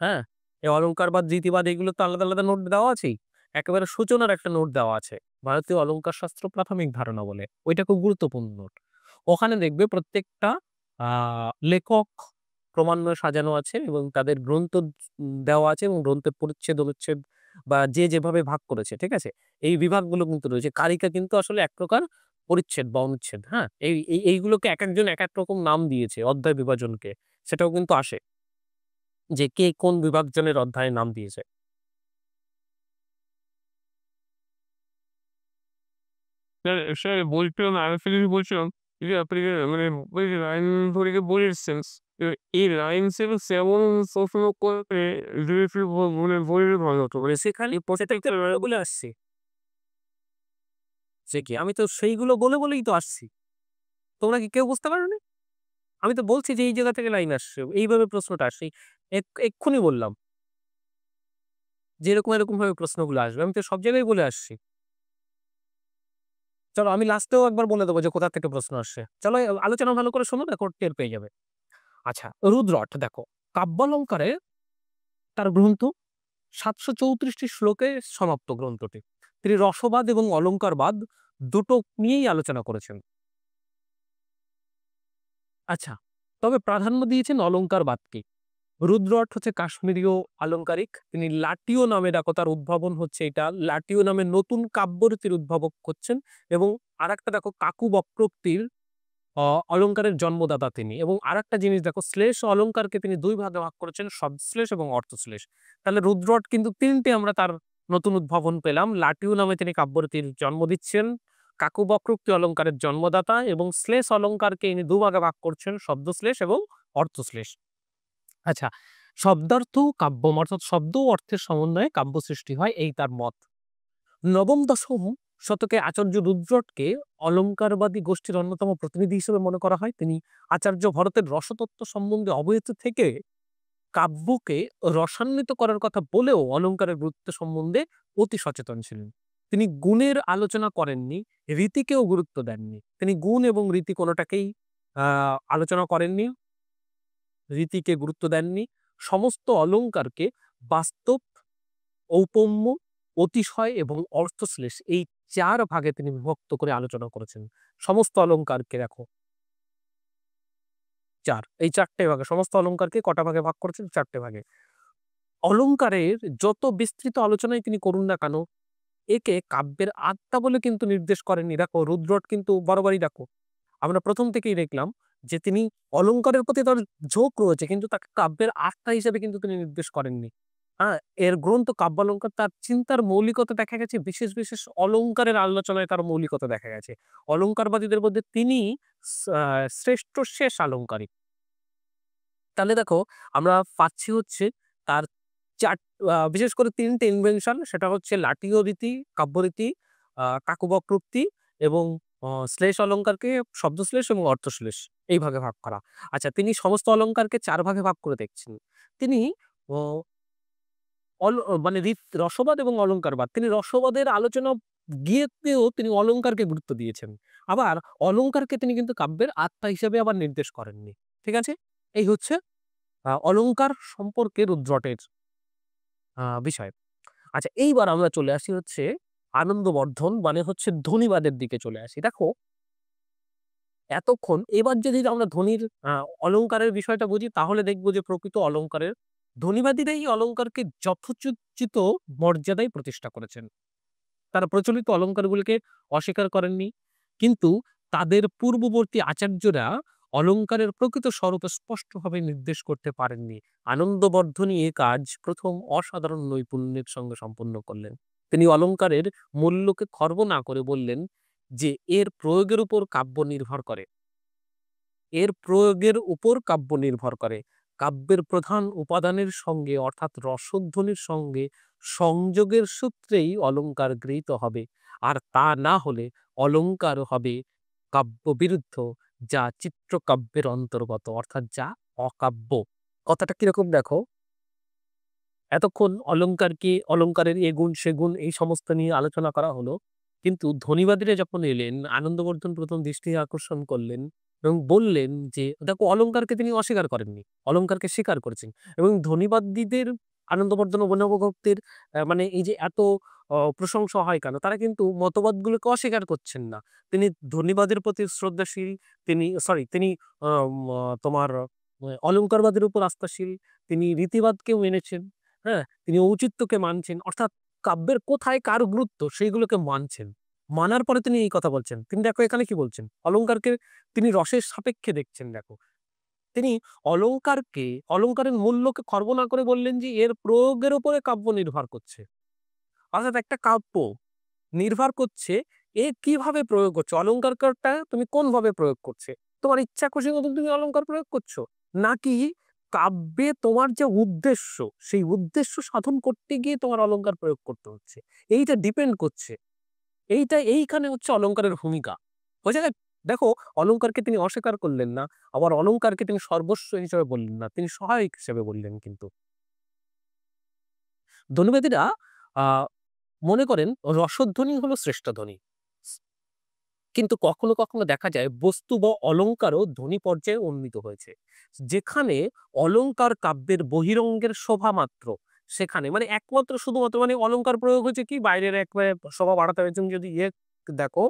হ্যাঁ? এই অলংকারবাদ, রীতিবাদ এগুলো তো আলাদা, আলাদা নোট দেওয়া আছেই। একেবারে সূচনার একটা নোট দেওয়া আছে। ভারতীয় অলংকার শাস্ত্র প্রাথমিক ধারণা বলে। ওইটা খুব গুরুত্বপূর্ণ নোট। ওখানে দেখবে প্রত্যেকটা আ লেখক ক্রমান্বয়ে সাজানো আছে এবং তাদের গ্রন্থ দেওয়া আছে এবং গ্রন্থের পরিচ্ছেদ, অনুচ্ছেদ বা যে যেভাবে ভাগ করেছে, ঠিক আছে? এই বিভাগগুলো কিন্তু রয়েছে। কারিকা কিন্তু আসলে এক প্রকার পরিচ্ছেদ বা অনুচ্ছেদ, হ্যাঁ? এইগুলোকে একেকজন একেক রকম নাম দিয়েছে অধ্যায় বিভাজনকে। সেটাও কিন্তু আসে। যে কে কোন বিভাজনের অধ্যায়ে নাম দিয়েছে। স্যার স্যার বলছিলাম আরেকটা জিনিস বলছিলাম যে আপনি যে মানে ওই যে লাইন ধরে যে বলে এসছেন, এই লাইন সেটা যেমন প্রশ্ন করে ডিরেক্টলি মানে বললে ভালো হতো। মানে সেখানে প্রত্যেকটা বলে আসছি। সে কি? আমি তো সেইগুলো বলেই তো আসছি। তোমরা কি কেউ বুঝতে পারোনি? আমি তো বলছি যে এই জায়গা থেকে লাইন আসছে। এইভাবে প্রশ্নটা আসছে। এক্ষুনি বললাম যে এরকম ভাবে প্রশ্নগুলো আসবে। আমি তো সব জায়গায় বলে আসছি। চলো আমি লাস্টেও একবার বলে দেব যে কোথা থেকে প্রশ্ন আসছে। চলো আলোচনা ভালো করে শোনো, দেখো টের পেয়ে যাবে। আচ্ছা, রুদ্রট দেখো, কাব্যালঙ্কারে তার গ্রন্থ ৭৩৪ টি শ্লোকে সমাপ্ত গ্রন্থটি। তিনি রসবাদ এবং অলংকারবাদ দুটো নিয়েই আলোচনা করেছেন। আচ্ছা, তবে প্রাধান্য দিয়েছেন অলংকারবাদকে। রুদ্রট হচ্ছে কাশ্মীরীয় আলংকারিক। তিনি লাটিও নামে ডাকো, তার উদ্ভাবন হচ্ছে এটা। লাটিও নামে নতুন কাব্যরীতির উদ্ভাবক হচ্ছেন এবং আরেকটা দেখো কাকু বক্রোক্তির অ অলংকারের জন্মদাতা তিনি এবং আরেকটা জিনিস দেখো শ্লেষ ও অলংকারকে তিনি ২ ভাগে ভাগ করেছেন, শব্দশ্লেষ এবং অর্থশ্লেষ। তাহলে রুদ্রট কিন্তু ৩ টে আমরা তার নতুন উদ্ভাবন পেলাম। লাটিও নামে তিনি কাব্যরীতির জন্ম দিচ্ছেন, কাকু বক্রোক্তি অলংকারের জন্মদাতা এবং শ্লেষ অলংকারকে ইনি ২ ভাগে ভাগ করছেন, শব্দশ্লেষ এবং অর্থশ্লেষ। আচ্ছা, শব্দার্থ কাব্যম অর্থাৎ শব্দ ও অর্থের সমন্বয়ে কাব্য সৃষ্টি হয়, এই তার মত। নবম-দশম শতকে আচার্য রুদ্রটকে অলংকারবাদী গোষ্ঠীর অন্যতম প্রতিনিধি হিসেবে মনে করা হয়। তিনি আচার্য ভরতের রসতত্ত্ব সম্বন্ধে অবহিত থেকে কাব্যকে রসান্বিত করার কথা বলেও অলংকারের গুরুত্ব সম্বন্ধে অতি সচেতন ছিলেন। তিনি গুণের আলোচনা করেননি, রীতিকেও গুরুত্ব দেননি। তিনি গুণ এবং রীতি কোনোটাকেই আলোচনা করেননি, রীতিকে গুরুত্ব দেননি। সমস্ত অলংকারকে বাস্তব, ঔপম্য, অতিশয় এবং অর্থশ্লেষ এই ৪ ভাগে তিনি বিভক্ত করে আলোচনা করেছেন। সমস্ত অলংকারকে দেখো ৪, এই ৪ টে ভাগে সমস্ত অলংকারকে কটা ভাগে ভাগ করেছেন? ৪ টে ভাগে। অলংকারের যত বিস্তৃত আলোচনাই তিনি করুন না কেন, একে কাব্যের আত্মা বলে কিন্তু নির্দেশ করেননি। দেখো রুদ্রট কিন্তু বরাবরই দেখো আমরা ১ম থেকেই দেখলাম যে তিনি অলংকারের প্রতি তার ঝোঁক রয়েছে কিন্তু তাকে কাব্যের আত্মা হিসেবে কিন্তু তিনি নির্দেশ করেননি। হ্যাঁ? এর গ্রন্থ কাব্যালঙ্কার তার চিন্তার মৌলিকতা দেখা গেছে বিশেষ অলংকারের আলোচনায় তার মৌলিকতা দেখা গেছে। অলংকারবাদীদের মধ্যে তিনি শ্রেষ্ঠ শেষ আলংকারিক। তাহলে দেখো আমরা পাচ্ছি হচ্ছে তার ৪ বিশেষ করে ৩ টে ইনভেনশন, সেটা হচ্ছে লাটিয় রীতি, কাব্যরীতি, কাকবক্রোক্তি এবং শ্লেষ অলংকারকে শব্দশ্লেষ এবং অর্থশ্লেষ এই ভাগে ভাগ করা। আচ্ছা, তিনি সমস্ত অলংকারকে ৪ ভাগে ভাগ করে দেখছেন। তিনি অ অল মানে রসবাদ এবং অলংকারবাদ। তিনি রসবাদের আলোচনা গিয়েতেও তিনি অলংকারকে গুরুত্ব দিয়েছেন। আবার অলংকারকে তিনি কিন্তু কাব্যের আত্মা হিসেবে আবার নির্দেশ করেননি। ঠিক আছে? এই হচ্ছে অলংকার সম্পর্কে রুদ্রটের বিষয়। আচ্ছা, এইবার আমরা চলে আসি হচ্ছে আনন্দবর্ধন মানে হচ্ছে ধ্বনিবাদের দিকে চলে আসি। দেখো এতক্ষণ এবার যদি আমরা ধ্বনির অলংকারের বিষয়টা বুঝি তাহলে দেখবো যে প্রকৃত অলংকারের ধ্বনিবাদীরা এই অলংকারকে যথোচিত মর্যাদায় প্রতিষ্ঠা করেছেন। তারা প্রচলিত অলংকারগুলিকে অস্বীকার করেননি। কিন্তু তাদের পূর্ববর্তী আচার্যরা অলংকারের প্রকৃত স্বরূপ স্পষ্টভাবে নির্দেশ করতে পারেননি। আনন্দবর্ধনই এ কাজ প্রথম অসাধারণ নৈপুণ্যের সঙ্গে সম্পন্ন করলেন। তিনি অলংকারের মূল্যকে খর্ব না করে বললেন যে এর প্রয়োগের উপর কাব্য নির্ভর করে। এর প্রয়োগের উপর কাব্য নির্ভর করে। কাব্যের প্রধান উপাদানের সঙ্গে অর্থাৎ রসধ্বনির সঙ্গে সংযোগের সূত্রেই অলংকার গৃহীত হবে। আর তা না হলে অলংকার হবে কাব্যবিরুদ্ধ, যা চিত্রকাব্যের অন্তর্গত অর্থাৎ যা অকাব্য। কথাটা কিরকম দেখো, এতক্ষণ অলংকারকে অলংকারের এ গুণ সে গুণ এই সমস্ত নিয়ে আলোচনা করা হলো। কিন্তু ধ্বনিবাদীরা যখন এলেন আনন্দবর্ধন প্রথম দৃষ্টি আকর্ষণ করলেন এবং বললেন যে দেখো অলংকারকে তিনি অস্বীকার করেননি, অলংকারকে স্বীকার করেছেন। এবং ধ্বনিবাদীদের আনন্দবর্ধন ও বনভক্তের মানে এই যে এত প্রশংসা হয় কেন, তারা কিন্তু মতবাদগুলোকে অস্বীকার করছেন না। তিনি ধ্বনিবাদের প্রতি শ্রদ্ধাশীল, তিনি তোমার অলংকারবাদের উপর আস্থাশীল, তিনি রীতিবাদকেও মেনেছেন। হ্যাঁ, তিনি ঔচিত্যকে মানছেন, অর্থাৎ কাব্যের কোথায় কার গুরুত্ব সেইগুলোকে মানছেন। মানার পরে তিনি এই কথা বলছেন। তিনি দেখো এখানে কি বলছেন, অলংকারকে তিনি রসের সাপেক্ষে দেখছেন। দেখো তিনি অলংকারের মূল্যকে খর্ব না করে বললেন যে এর প্রয়োগের উপরে কাব্য নির্ভর করছে। অর্থাৎ একটা কাব্য নির্ভর করছে এ কিভাবে প্রয়োগ করছে, অলংকারটা তুমি কোন ভাবে প্রয়োগ করছে। তোমার ইচ্ছা খুশি মতন তুমি অলংকার প্রয়োগ করছো, নাকি কাব্যে তোমার যে উদ্দেশ্য সেই উদ্দেশ্য সাধন করতে গিয়ে তোমার অলংকার প্রয়োগ করতে হচ্ছে। এইটা ডিপেন্ড করছে, এইখানে হচ্ছে অলংকারের ভূমিকা। বোঝা গেল? দেখো অলংকারকে তিনি অস্বীকার করলেন না, আবার অলংকারকে তিনি সর্বস্ব হিসেবে বললেন না, তিনি সহায়ক হিসেবে বললেন। কিন্তু ধ্বনিবাদীরা আহ মনে করেন রসধ্বনি হলো শ্রেষ্ঠ ধ্বনি। কিন্তু কখনো কখনো দেখা যায় বস্তু বা অলংকারও ধ্বনি পর্যায়ে উন্নীত হয়েছে। যেখানে অলংকার কাব্যের বহিরঙ্গের শোভা মাত্র, সেখানে মানে একমাত্র শুধুমাত্র মানে অলংকার প্রয়োগ হয়েছে কি বাইরের একবারে শোভা বাড়াতে হয়েছে। তুমি যদি দেখো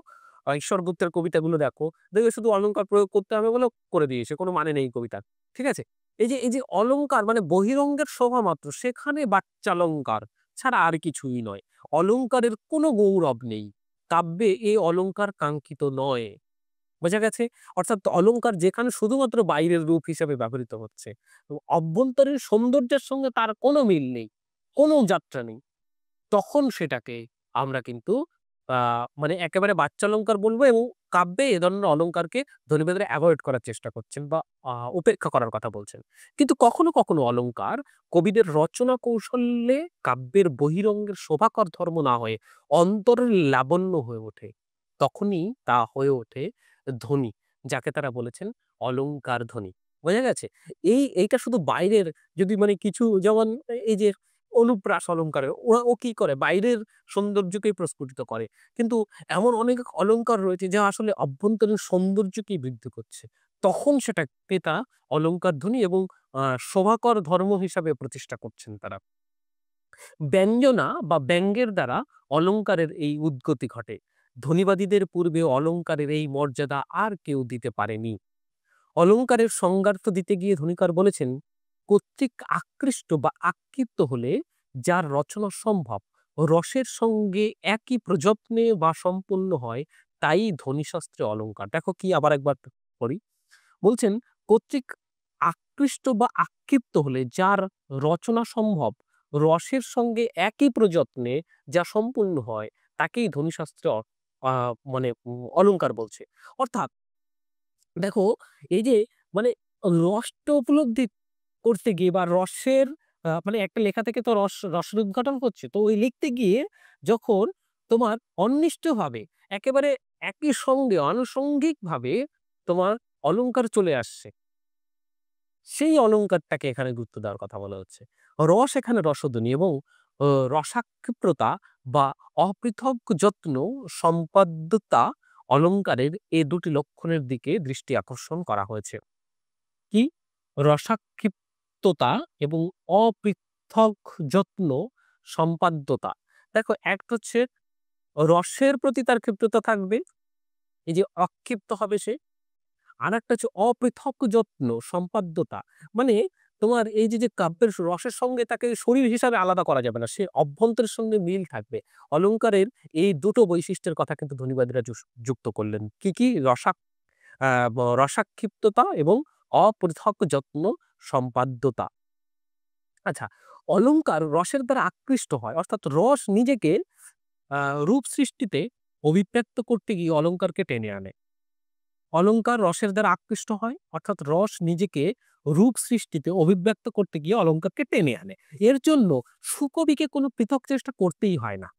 ঈশ্বর গুপ্তের কবিতাগুলো দেখো, দেখবে শুধু অলংকার প্রয়োগ করতে হবে বলে করে দিয়েছে, কোনো মানে নেই কবিতার। ঠিক আছে, এই যে অলংকার মানে বহিরঙ্গের শোভা মাত্র, সেখানে বাচ্চালঙ্কার ছাড়া আর কিছুই নয়। অলংকারের কোনো গৌরব নেই, কাব্যে এই অলংকার কাঙ্ক্ষিত নয়। বোঝা গেছে? অর্থাৎ অলংকার যেখানে শুধুমাত্র বাইরের রূপ হিসেবে ব্যবহৃত হচ্ছে, অভ্যন্তরীণ সৌন্দর্যের সঙ্গে তার কোনো মিল নেই, কোনো যাত্রা নেই, তখন সেটাকে আমরা কিন্তু মানে একেবারে বাচ্চালঙ্কার বলবো। এবং কাব্যে এ ধরনের অলংকারকে ধ্বনিবাদীরা অ্যাভয়েড করার চেষ্টা করছেন বা উপেক্ষা করার কথা বলছেন। কিন্তু কখনো কখনো অলংকার কবিদের রচনা কৌশলে কাব্যের বহিরঙ্গের শোভাকর ধর্ম না হয়ে অন্তরের লাবণ্য হয়ে ওঠে। তখনই তা হয়ে ওঠে ধ্বনি, যাকে তারা বলেছেন অলংকার ধ্বনি। বোঝা গেছে? এইটা শুধু বাইরের, যদি মানে কিছু যেমন এই যে অনুপ্রাস অলংকারে ও কি করে বাইরের সৌন্দর্যকেই প্রস্ফুটিত করে। কিন্তু এমন অনেক অলংকার রয়েছে যা আসলে অভ্যন্তরীণ সৌন্দর্যকেই বৃদ্ধি করছে। তখন সেটাকে তারা অলংকার ধ্বনি এবং শোভাকর ধর্ম হিসাবে প্রতিষ্ঠা করছেন তারা। ব্যঞ্জনা বা ব্যঙ্গের দ্বারা অলংকারের এই উদ্গতি ঘটে। ধ্বনিবাদীদের পূর্বে অলংকারের এই মর্যাদা আর কেউ দিতে পারেনি। অলংকারের সংজ্ঞার্থ দিতে গিয়ে ধ্বনিকার বলেছেন, কর্তৃক আকৃষ্ট বা আক্ষিপ্ত হলে যার রচনা সম্ভব রসের সঙ্গে একই প্রযত্নে বা সম্পূর্ণ হয়, তাই ধ্বনিশাস্ত্রে অলংকার। দেখো কি, আবার একবার পড়ি। বলছেন কর্তৃক আকৃষ্ট বা আক্ষিপ্ত হলে যার রচনা সম্ভব রসের সঙ্গে একই প্রযত্নে যা সম্পূর্ণ হয়, তাকেই ধ্বনিশাস্ত্রে মানে অলংকার বলছে। অর্থাৎ দেখো এই যে মানে রসটা উপলব্ধি করতে গিয়ে বা রসের মানে একটা লেখা থেকে তো রসের উদ্ঘাটন হচ্ছে, তো ওই লিখতে গিয়ে যখন তোমার অনিষ্টভাবে একেবারে একই সঙ্গে আনুষঙ্গিক ভাবে তোমার অলংকার চলে আসছে, সেই অলংকারটাকে এখানে গুরুত্ব দেওয়ার কথা বলা হচ্ছে। রস এখানে রসধ্বনি এবং রসাক্ষিপ্রতা বা অপৃথক যত্ন সম্পাদ্যতা অলংকারের এই দুটি লক্ষণের দিকে দৃষ্টি আকর্ষণ করা হয়েছে। কি? রসাক্ষিপ্ততা এবং অপৃথক যত্ন সম্পাদ্যতা। দেখো একটা হচ্ছে রসের প্রতি তার ক্ষিপ্ততা থাকবে, এই যে অক্ষিপ্ত হবে সে, আর একটা হচ্ছে অপৃথক যত্ন সম্পাদ্যতা। মানে তোমার এই যে কাব্যের রসের সঙ্গে তাকে শরীর হিসাবে আলাদা করা যাবে না, সে অভ্যন্তরের সঙ্গে মিল থাকবে। অলংকারের এই দুটো বৈশিষ্ট্যের কথা কিন্তু ধ্বনিবাদীরা যুক্ত করলেন। কি কি? রসাক্ষিপ্ততা এবং অপৃথক যত্ন সম্পাদ্যতা। আচ্ছা, অলংকার রসের দ্বারা আকৃষ্ট হয়, অর্থাৎ রস নিজেকে রূপ সৃষ্টিতে অভিব্যক্ত করতে গিয়ে অলংকারকে টেনে আনে। অলংকার রসের দ্বারা আকৃষ্ট হয়, অর্থাৎ রস নিজেকে রূপ সৃষ্টিতে অভিব্যক্ত করতে গিয়ে অলংকারকে টেনে আনে। এর জন্য সুকবিকে কোনো পৃথক চেষ্টা করতেই হয় না।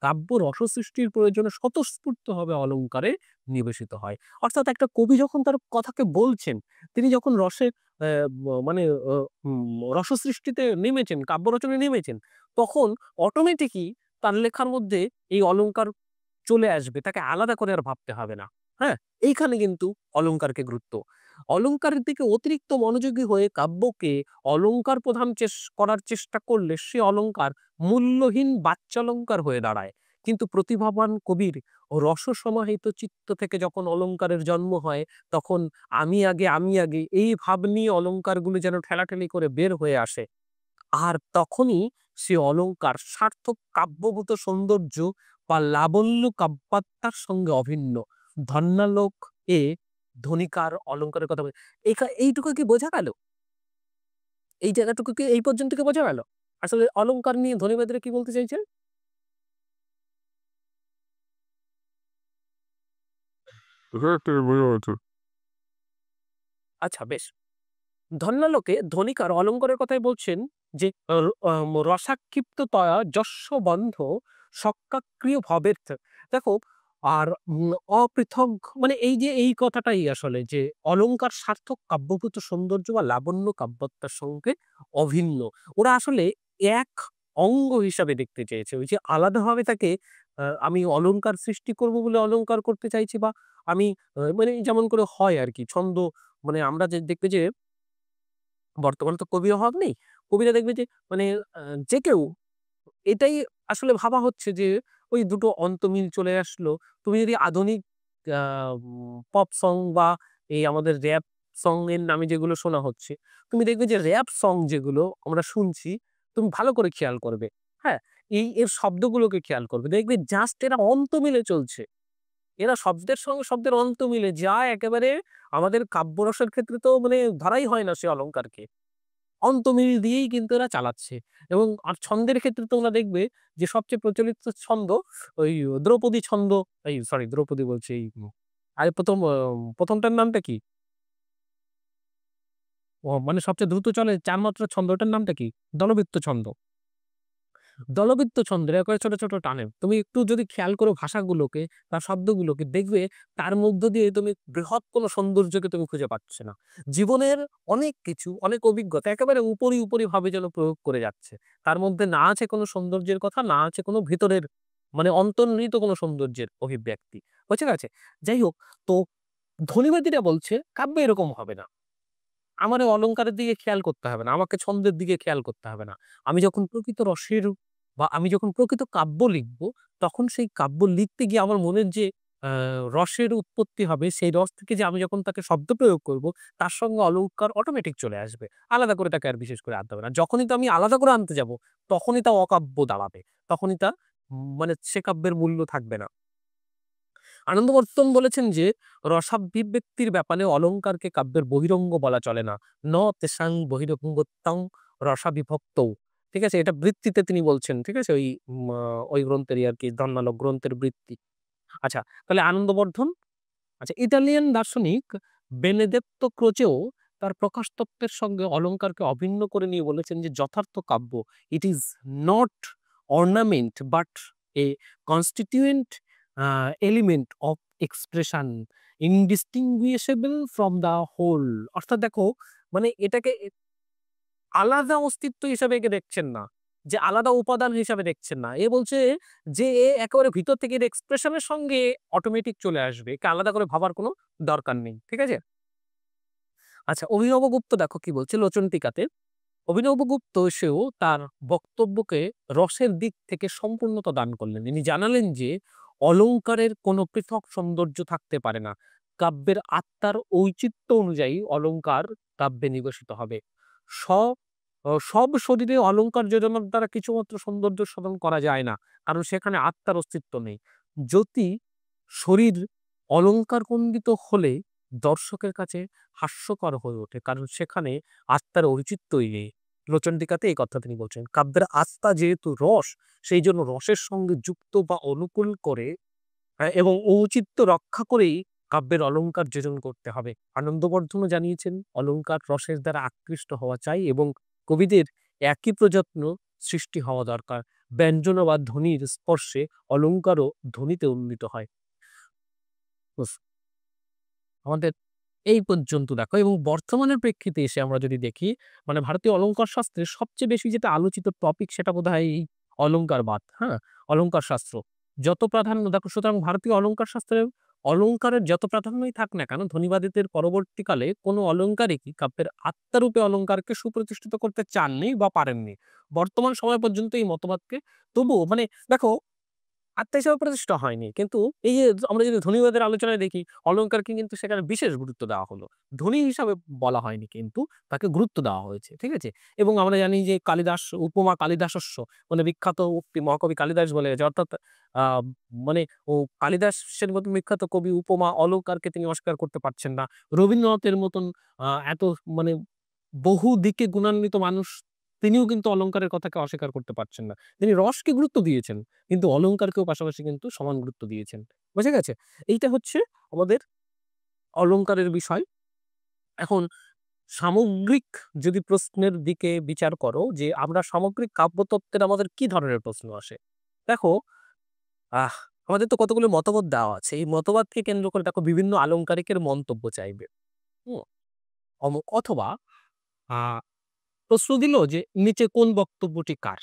কাব্য রস সৃষ্টির প্রয়োজনে স্বতঃস্ফূর্তভাবে অলংকারে নিবেশিত হয়। অর্থাৎ একটা কবি যখন তার কথাকে বলছেন, তিনি যখন রসের মানে রস সৃষ্টিতে নেমেছেন, কাব্য রচনায় নেমেছেন, তখন অটোমেটিকই তার লেখার মধ্যে এই অলংকার চলে আসবে। তাকে আলাদা করে আর ভাবতে হবে না। হ্যাঁ? এইখানে কিন্তু অলংকারকে গুরুত্ব। অলংকারের দিকে অতিরিক্ত মনোযোগী হয়ে কাব্যকে অলংকার প্রধান করার চেষ্টা করলে সে অলংকার মূল্যহীন বাচ্চালংকার হয়ে দাঁড়ায়। কিন্তু প্রতিভাবান কবির রসসমাহিত চিত্ত থেকে যখন অলংকারের জন্ম হয়, তখন আমি আগে এই ভাব নিয়ে অলংকারগুলো যেন ঠেলাঠেলি করে বের হয়ে আসে। আর তখনই সে অলংকার সার্থক কাব্যভূত সৌন্দর্য বা লাবণ্য কাব্যাত্মার সঙ্গে অভিন্ন। ধন্যালোক এ ধনিকার অলংকারের কথা এইটুকু কি বোঝা গেল? এই জায়গাটুকু কি এই পর্যন্ত কি বোঝা গেল? আসলে অলংকার নিয়ে ধ্বনিবাদীরা কি বলতে চাইছেন? হ্যাঁ, তুমি বোঝা গেছে। আচ্ছা, বেশ। ধন্যালোকে ধনিকার অলংকারের কথাই বলছেন যে রসাক্ষিপ্ততয়া যস্য বন্ধ সক্কাক্রিয় ভবেৎ। দেখো, আর অপৃথক মানে এই যে এই কথাটাই আসলে যে অলংকার সার্থক কাব্যভূত সৌন্দর্য বা লাবণ্য কাব্যত্মার সঙ্গে অভিন্ন। ওরা আসলে এক অঙ্গ হিসাবে দেখতে চেয়েছে। ওই যে আলাদাভাবে তাকে আমি অলংকার সৃষ্টি করব বলে অলংকার করতে চাইছি, বা আমি মানে যেমন করে হয় আরকি ছন্দ, মানে আমরা যে দেখবে যে বর্তমানে তো কবির অভাব নেই। কবিরা দেখবে যে মানে আ যে কেউ এটাই আসলে ভাবা হচ্ছে যে ওই দুটো অন্তমিল চলে আসলো। তুমি যদি আধুনিক পপ সং বা এই আমাদের র‍্যাপ সং এর নামে যেগুলো শোনা হচ্ছে, তুমি দেখবে যে র‍্যাপ সং যেগুলো আমরা শুনছি, তুমি ভালো করে খেয়াল করবে। হ্যাঁ? এর শব্দগুলোকে খেয়াল করবে। দেখবে জাস্ট এরা অন্তমিলে চলছে। এরা শব্দের সঙ্গে শব্দের অন্ত মিলে যা একেবারে আমাদের কাব্যরসের ক্ষেত্রে তো মানে ধরাই হয় না সে অলংকারকে। অন্তমিল দিয়েই কিন্তু এরা চালাচ্ছে। এবং আর ছন্দের ক্ষেত্রে তোমরা দেখবে যে সবচেয়ে প্রচলিত ছন্দ ওই দ্রৌপদী ছন্দ, এই সরি দ্রৌপদী বলছি, এই আরে ১ম টার নামটা কি? মানে সবচেয়ে দ্রুত চলে ৪ মাত্রার ছন্দ, ওটার নামটা কি? দলবৃত্ত ছন্দ। দলবৃত্ত ছন্দের একেবারে ছোট, ছোট টানে। তুমি একটু যদি খেয়াল করো ভাষাগুলোকে বা শব্দগুলোকে, দেখবে তার মধ্য দিয়ে তুমি বৃহৎ কোনো সৌন্দর্যকে তুমি খুঁজে পাচ্ছে না। জীবনের অনেক কিছু, অনেক অভিজ্ঞতা একেবারে উপরি ভাবে যেন প্রয়োগ করে যাচ্ছে। তার মধ্যে না আছে কোনো সৌন্দর্যের কথা, না আছে কোনো ভেতরের মানে অন্তর্নিহিত কোনো সৌন্দর্যের অভিব্যক্তি। বুঝে গেছে? যাই হোক, তো ধ্বনিবাদীরা বলছে কাব্যে এরকম হবে না। আমার এই অলংকারের দিকে খেয়াল করতে হবে না। আমাকে ছন্দের দিকে খেয়াল করতে হবে না। আমি যখন প্রকৃত রসের বা আমি যখন প্রকৃত কাব্য লিখব, তখন সেই কাব্য লিখতে গিয়ে আমার মনের যে আ রসের উৎপত্তি হবে, সেই রস থেকে যে আমি যখন তাকে শব্দ প্রয়োগ করব, তার সঙ্গে অলংকার অটোমেটিক চলে আসবে। আলাদা করে তাকে আর বিশেষ করে আনতে হবে না। যখনই তো আমি আলাদা করে আনতে যাব, তখনই তা অকাব্য দাঁড়াবে। তখনই তা মানে সে কাব্যের মূল্য থাকবে না। আনন্দবর্ধন বলেছেন যে রসাভিব্যক্তির ব্যাপারে অলংকারকে কাব্যের বহিরঙ্গ বলা চলে না। ন তেষাং বহিরঙ্গত্বং রসাবিভক্তৌ। ঠিক আছে? এটা বৃত্তিতে তিনি বলছেন। ঠিক আছে? ওই গ্রন্থেরই আরকি ধন্যালোক গ্রন্থের বৃত্তি। আচ্ছা, তাহলে আনন্দবর্ধন। আচ্ছা, ইটালিয়ান দার্শনিক বেনেদেত্তো ক্রোচেও তার প্রকাশ তত্ত্বের সঙ্গে অলংকারকে অভিন্ন করে নিয়ে বলেছেন যে যথার্থ কাব্য it is not ornament but a constituent element of expression indistinguishable from the whole. অর্থাৎ দেখো, মানে এটাকে আলাদা অস্তিত্ব হিসাবে একে দেখছেন না, যে আলাদা উপাদান হিসাবে দেখছেন না। এ বলছে যে এ একেবারে ভিতর থেকে এর এক্সপ্রেশন এর সঙ্গে অটোমেটিক চলে আসবে। একে আলাদা করে ভাবার কোনো দরকার নেই। ঠিক আছে? আচ্ছা, অভিনবগুপ্ত দেখো কি বলছে লোচন টিকাতে। অভিনবগুপ্ত সেও তার বক্তব্যকে রসের দিক থেকে সম্পূর্ণতা দান করলেন। ইনি জানালেন যে অলংকারের কোনো পৃথক সৌন্দর্য থাকতে পারে না। কাব্যের আত্মার ঔচিত্য অনুযায়ী অলংকার কাব্যে নিবেশিত হবে। সব শরীরে অলংকার যোজনার দ্বারা কিছুমাত্র সৌন্দর্য সাধন করা যায় না, কারণ সেখানে আত্মার অস্তিত্ব নেই। যদি শরীর অলংকার খণ্ডিত হলে দর্শকের কাছে হাস্যকর হয়ে ওঠে, কারণ সেখানে আত্মার ঔচিত্যই নেই। লোচনটিকাতে এই কথা তিনি বলছেন। কাব্যের আত্মা যেহেতু রস, সেই জন্য রসের সঙ্গে যুক্ত বা অনুকূল করে এবং ঔচিত্য রক্ষা করেই কাব্যের অলংকার যোজন করতে হবে। আনন্দবর্ধনও জানিয়েছেন, অলংকার রসের দ্বারা আকৃষ্ট হওয়া চাই এবং কবিদের একই প্রযত্ন সৃষ্টি হওয়া দরকার। ব্যঞ্জন বা ধ্বনির স্পর্শে অলংকারও ধ্বনিতে উন্নীত হয়। ব্যাস, আমাদের এই পর্যন্ত দেখো। এবং বর্তমানের প্রেক্ষিতে এসে আমরা যদি দেখি, মানে ভারতীয় অলংকার শাস্ত্রে সবচেয়ে বেশি যেটা আলোচিত টপিক সেটা বোধহয় এই অলংকারবাদ, হ্যাঁ, অলংকার শাস্ত্র। যত প্রাধান্য দেখো, সুতরাং ভারতীয় অলংকার শাস্ত্রে অলংকারের যত প্রাধান্যই থাক না কেন, ধ্বনিবাদিতের পরবর্তীকালে কোনো অলংকারই কি কাব্যের আত্মারূপে অলংকারকে সুপ্রতিষ্ঠিত করতে চাননি বা পারেননি। বর্তমান সময় পর্যন্ত এই মতবাদকে তবুও মানে দেখো আত্মা হিসেবে প্রতিষ্ঠা হয়নি। কিন্তু এই যে আমরা যদি ধ্বনিবাদের আলোচনায় দেখি, অলংকারকে কিন্তু সেখানে বিশেষ গুরুত্ব দেওয়া হলো। ধ্বনি হিসাবে বলা হয়নি, কিন্তু তাকে গুরুত্ব দেওয়া হয়েছে। ঠিক আছে? এবং আমরা জানি যে কালিদাস উপমা কালিদাসস্য, মানে বিখ্যাত উক্তি মহাকবি কালিদাস বলে গেছে। অর্থাৎ আ মানে কালিদাসের মতন বিখ্যাত কবি উপমা অলংকারকে তিনি অস্বীকার করতে পারছেন না। রবীন্দ্রনাথের মতন এত মানে বহু দিকে গুণান্বিত মানুষ, তিনিও কিন্তু অলংকারের কথাকে অস্বীকার করতে পারছেন না। তিনি রসকে গুরুত্ব দিয়েছেন, কিন্তু অলংকারকেও পাশাপাশি কিন্তু সমান গুরুত্ব দিয়েছেন। বুঝা গেছে? এইটা হচ্ছে আমাদের অলংকারের বিষয়। এখন সামগ্রিক যদি প্রশ্নের দিকে বিচার করো যে আমরা সামগ্রিক কাব্যতত্ত্বের আমাদের কি ধরনের প্রশ্ন আসে? দেখো, আহ আমাদের তো কতগুলো মতবাদ দেওয়া আছে। এই মতবাদকে কেন্দ্র করে দেখো বিভিন্ন আলংকারিকের মন্তব্য চাইবে। হুম? অথবা আ প্রশ্ন দিল যে নিচে কোন বক্তব্যটি কার?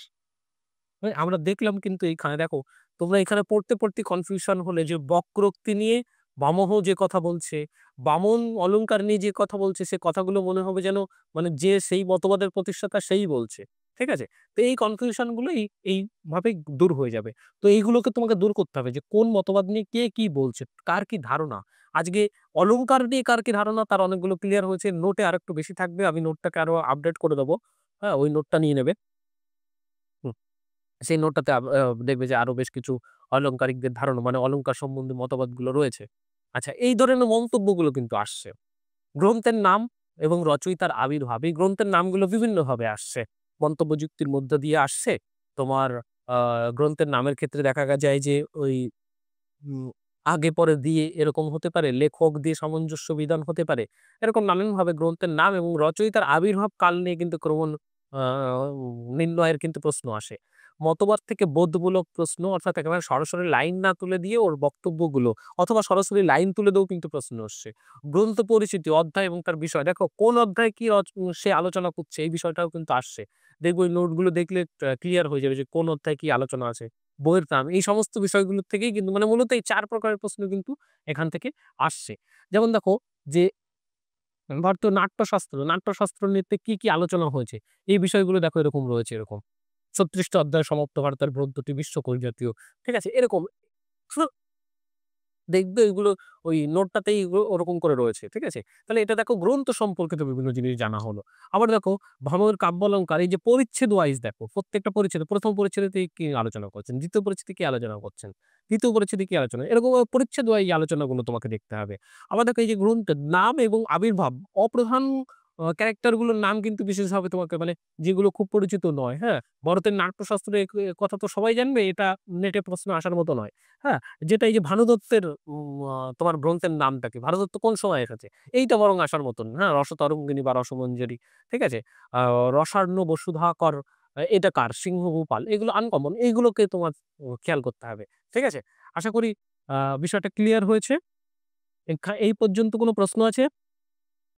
আমরা দেখলাম কিন্তু এইখানে দেখো, তোমরা এখানে পড়তে কনফিউশন হলে যে বক্রোক্তি নিয়ে বামহ যে কথা বলছে, বামন অলংকার নিয়ে যে কথা বলছে, সে কথাগুলো মনে হবে যেন মানে যে সেই মতবাদের প্রতিষ্ঠাতা সেই বলছে। ঠিক আছে? তো এই কনফিউশন গুলো এইভাবে দূর হয়ে যাবে। তো এইগুলোকে তোমাকে দূর করতে হবে যে কোন মতবাদ নিয়ে কে কি বলছে, কার কি ধারণা। আজকে অলংকার নিয়ে কার কি ধারণা তার অনেকগুলো ক্লিয়ার হয়েছে। নোটে আরেকটু বেশি থাকবে। আমি নোটটাকে আরো আপডেট করে দেব। হ্যাঁ? ওই নোটটা নিয়ে নেবে। হুম। সেই নোটটাতে দেখবে যে আরো বেশ কিছু অলংকারিকদের ধারণা মানে অলংকার সম্বন্ধে মতবাদগুলো রয়েছে। আচ্ছা, এই ধরনের মন্তব্যগুলো কিন্তু আসছে। গ্রন্থের নাম এবং রচয়িতার আবির্ভাব, এই গ্রন্থের নামগুলো বিভিন্নভাবে আসছে। মন্তব্য যুক্তির মধ্য দিয়ে আসছে। তোমার আ গ্রন্থের নামের ক্ষেত্রে দেখা যায় যে ওই উম আগে পরে দিয়ে এরকম হতে পারে, লেখক দিয়ে সামঞ্জস্য বিধান হতে পারে। এরকম নানানভাবে গ্রন্থের নাম এবং রচয়িতার আবির্ভাব কাল নিয়ে কিন্তু ক্রমণ আ নির্ণয়ের কিন্তু প্রশ্ন আসে। মতবাদ থেকে বোধমূলক প্রশ্ন, অর্থাৎ একেবারে সরাসরি লাইন না তুলে দিয়ে ওর বক্তব্যগুলো, অথবা সরাসরি লাইন তুলে দিয়েও কিন্তু প্রশ্ন আসছে। গ্রন্থ পরিচিতি, অধ্যায় এবং তার বিষয়। দেখো কোন অধ্যায়ে কি সে আলোচনা করছে এই বিষয়টাও কিন্তু আসছে। দেখবে ওই নোটগুলো দেখলে ক্লিয়ার হয়ে যাবে যে কোন অধ্যায়ে কি আলোচনা আছে। বইয়ের দাম, এই সমস্ত বিষয়গুলোর থেকেই কিন্তু মানে মূলত এই ৪ প্রকারের প্রশ্ন কিন্তু এখান থেকে আসছে। যেমন দেখো যে ভারতীয় নাট্যশাস্ত্র নিয়ে কি আলোচনা হয়েছে? এই বিষয়গুলো দেখো এরকম রয়েছে এরকম। ৩৬ টা অধ্যায় সমাপ্ত ভারতের গ্রন্থটি বিশ্বকোষ জাতীয়। ঠিক আছে? এরকম শুধু দেখবে এগুলো ওই নোটটাতেই এগুলো ওরকম করে রয়েছে। ঠিক আছে? তাহলে এটা দেখো গ্রন্থ সম্পর্কিত বিভিন্ন জিনিস জানা হলো। আবার দেখো ভামহের কাব্যালঙ্কার, এই যে পরিচ্ছেদ ওয়াইজ দেখো, প্রত্যেকটা পরিচ্ছেদে ১ম পরিচ্ছেদে কি আলোচনা করছেন, ২য় পরিচ্ছেদে কি আলোচনা করছেন, ৩য় পরিচ্ছেদে কি আলোচনা, এরকম পরিচ্ছেদ ওয়াইজ আলোচনাগুলো তোমাকে দেখতে হবে। আবার দেখো এই যে গ্রন্থের নাম এবং আবির্ভাব, অপ্রধান ক্যারেক্টার গুলোর নাম কিন্তু বিশেষভাবে তোমাকে মানে যেগুলো খুব পরিচিত নয়, হ্যাঁ? ভারতের নাট্যশাস্ত্রে কথা তো সবাই জানবে, এটা নেটে প্রশ্ন আসার মতো নয়। হ্যাঁ? যেটা এই যে ভানুদত্তের তোমার গ্রন্থের নামটা কি? ভানুদত্ত কোন সময় এসেছে? এইটা বরং আসার মতন, হ্যাঁ? রসতরঙ্গিনী বা রসমঞ্জরি, ঠিক আছে? আ রসার্ণব সুধাকর, এটা কার? সিংহভূপাল, এগুলো আনকমন, এইগুলোকে তোমার খেয়াল করতে হবে। ঠিক আছে? আশা করি বিষয়টা ক্লিয়ার হয়েছে। এই পর্যন্ত কোনো প্রশ্ন আছে?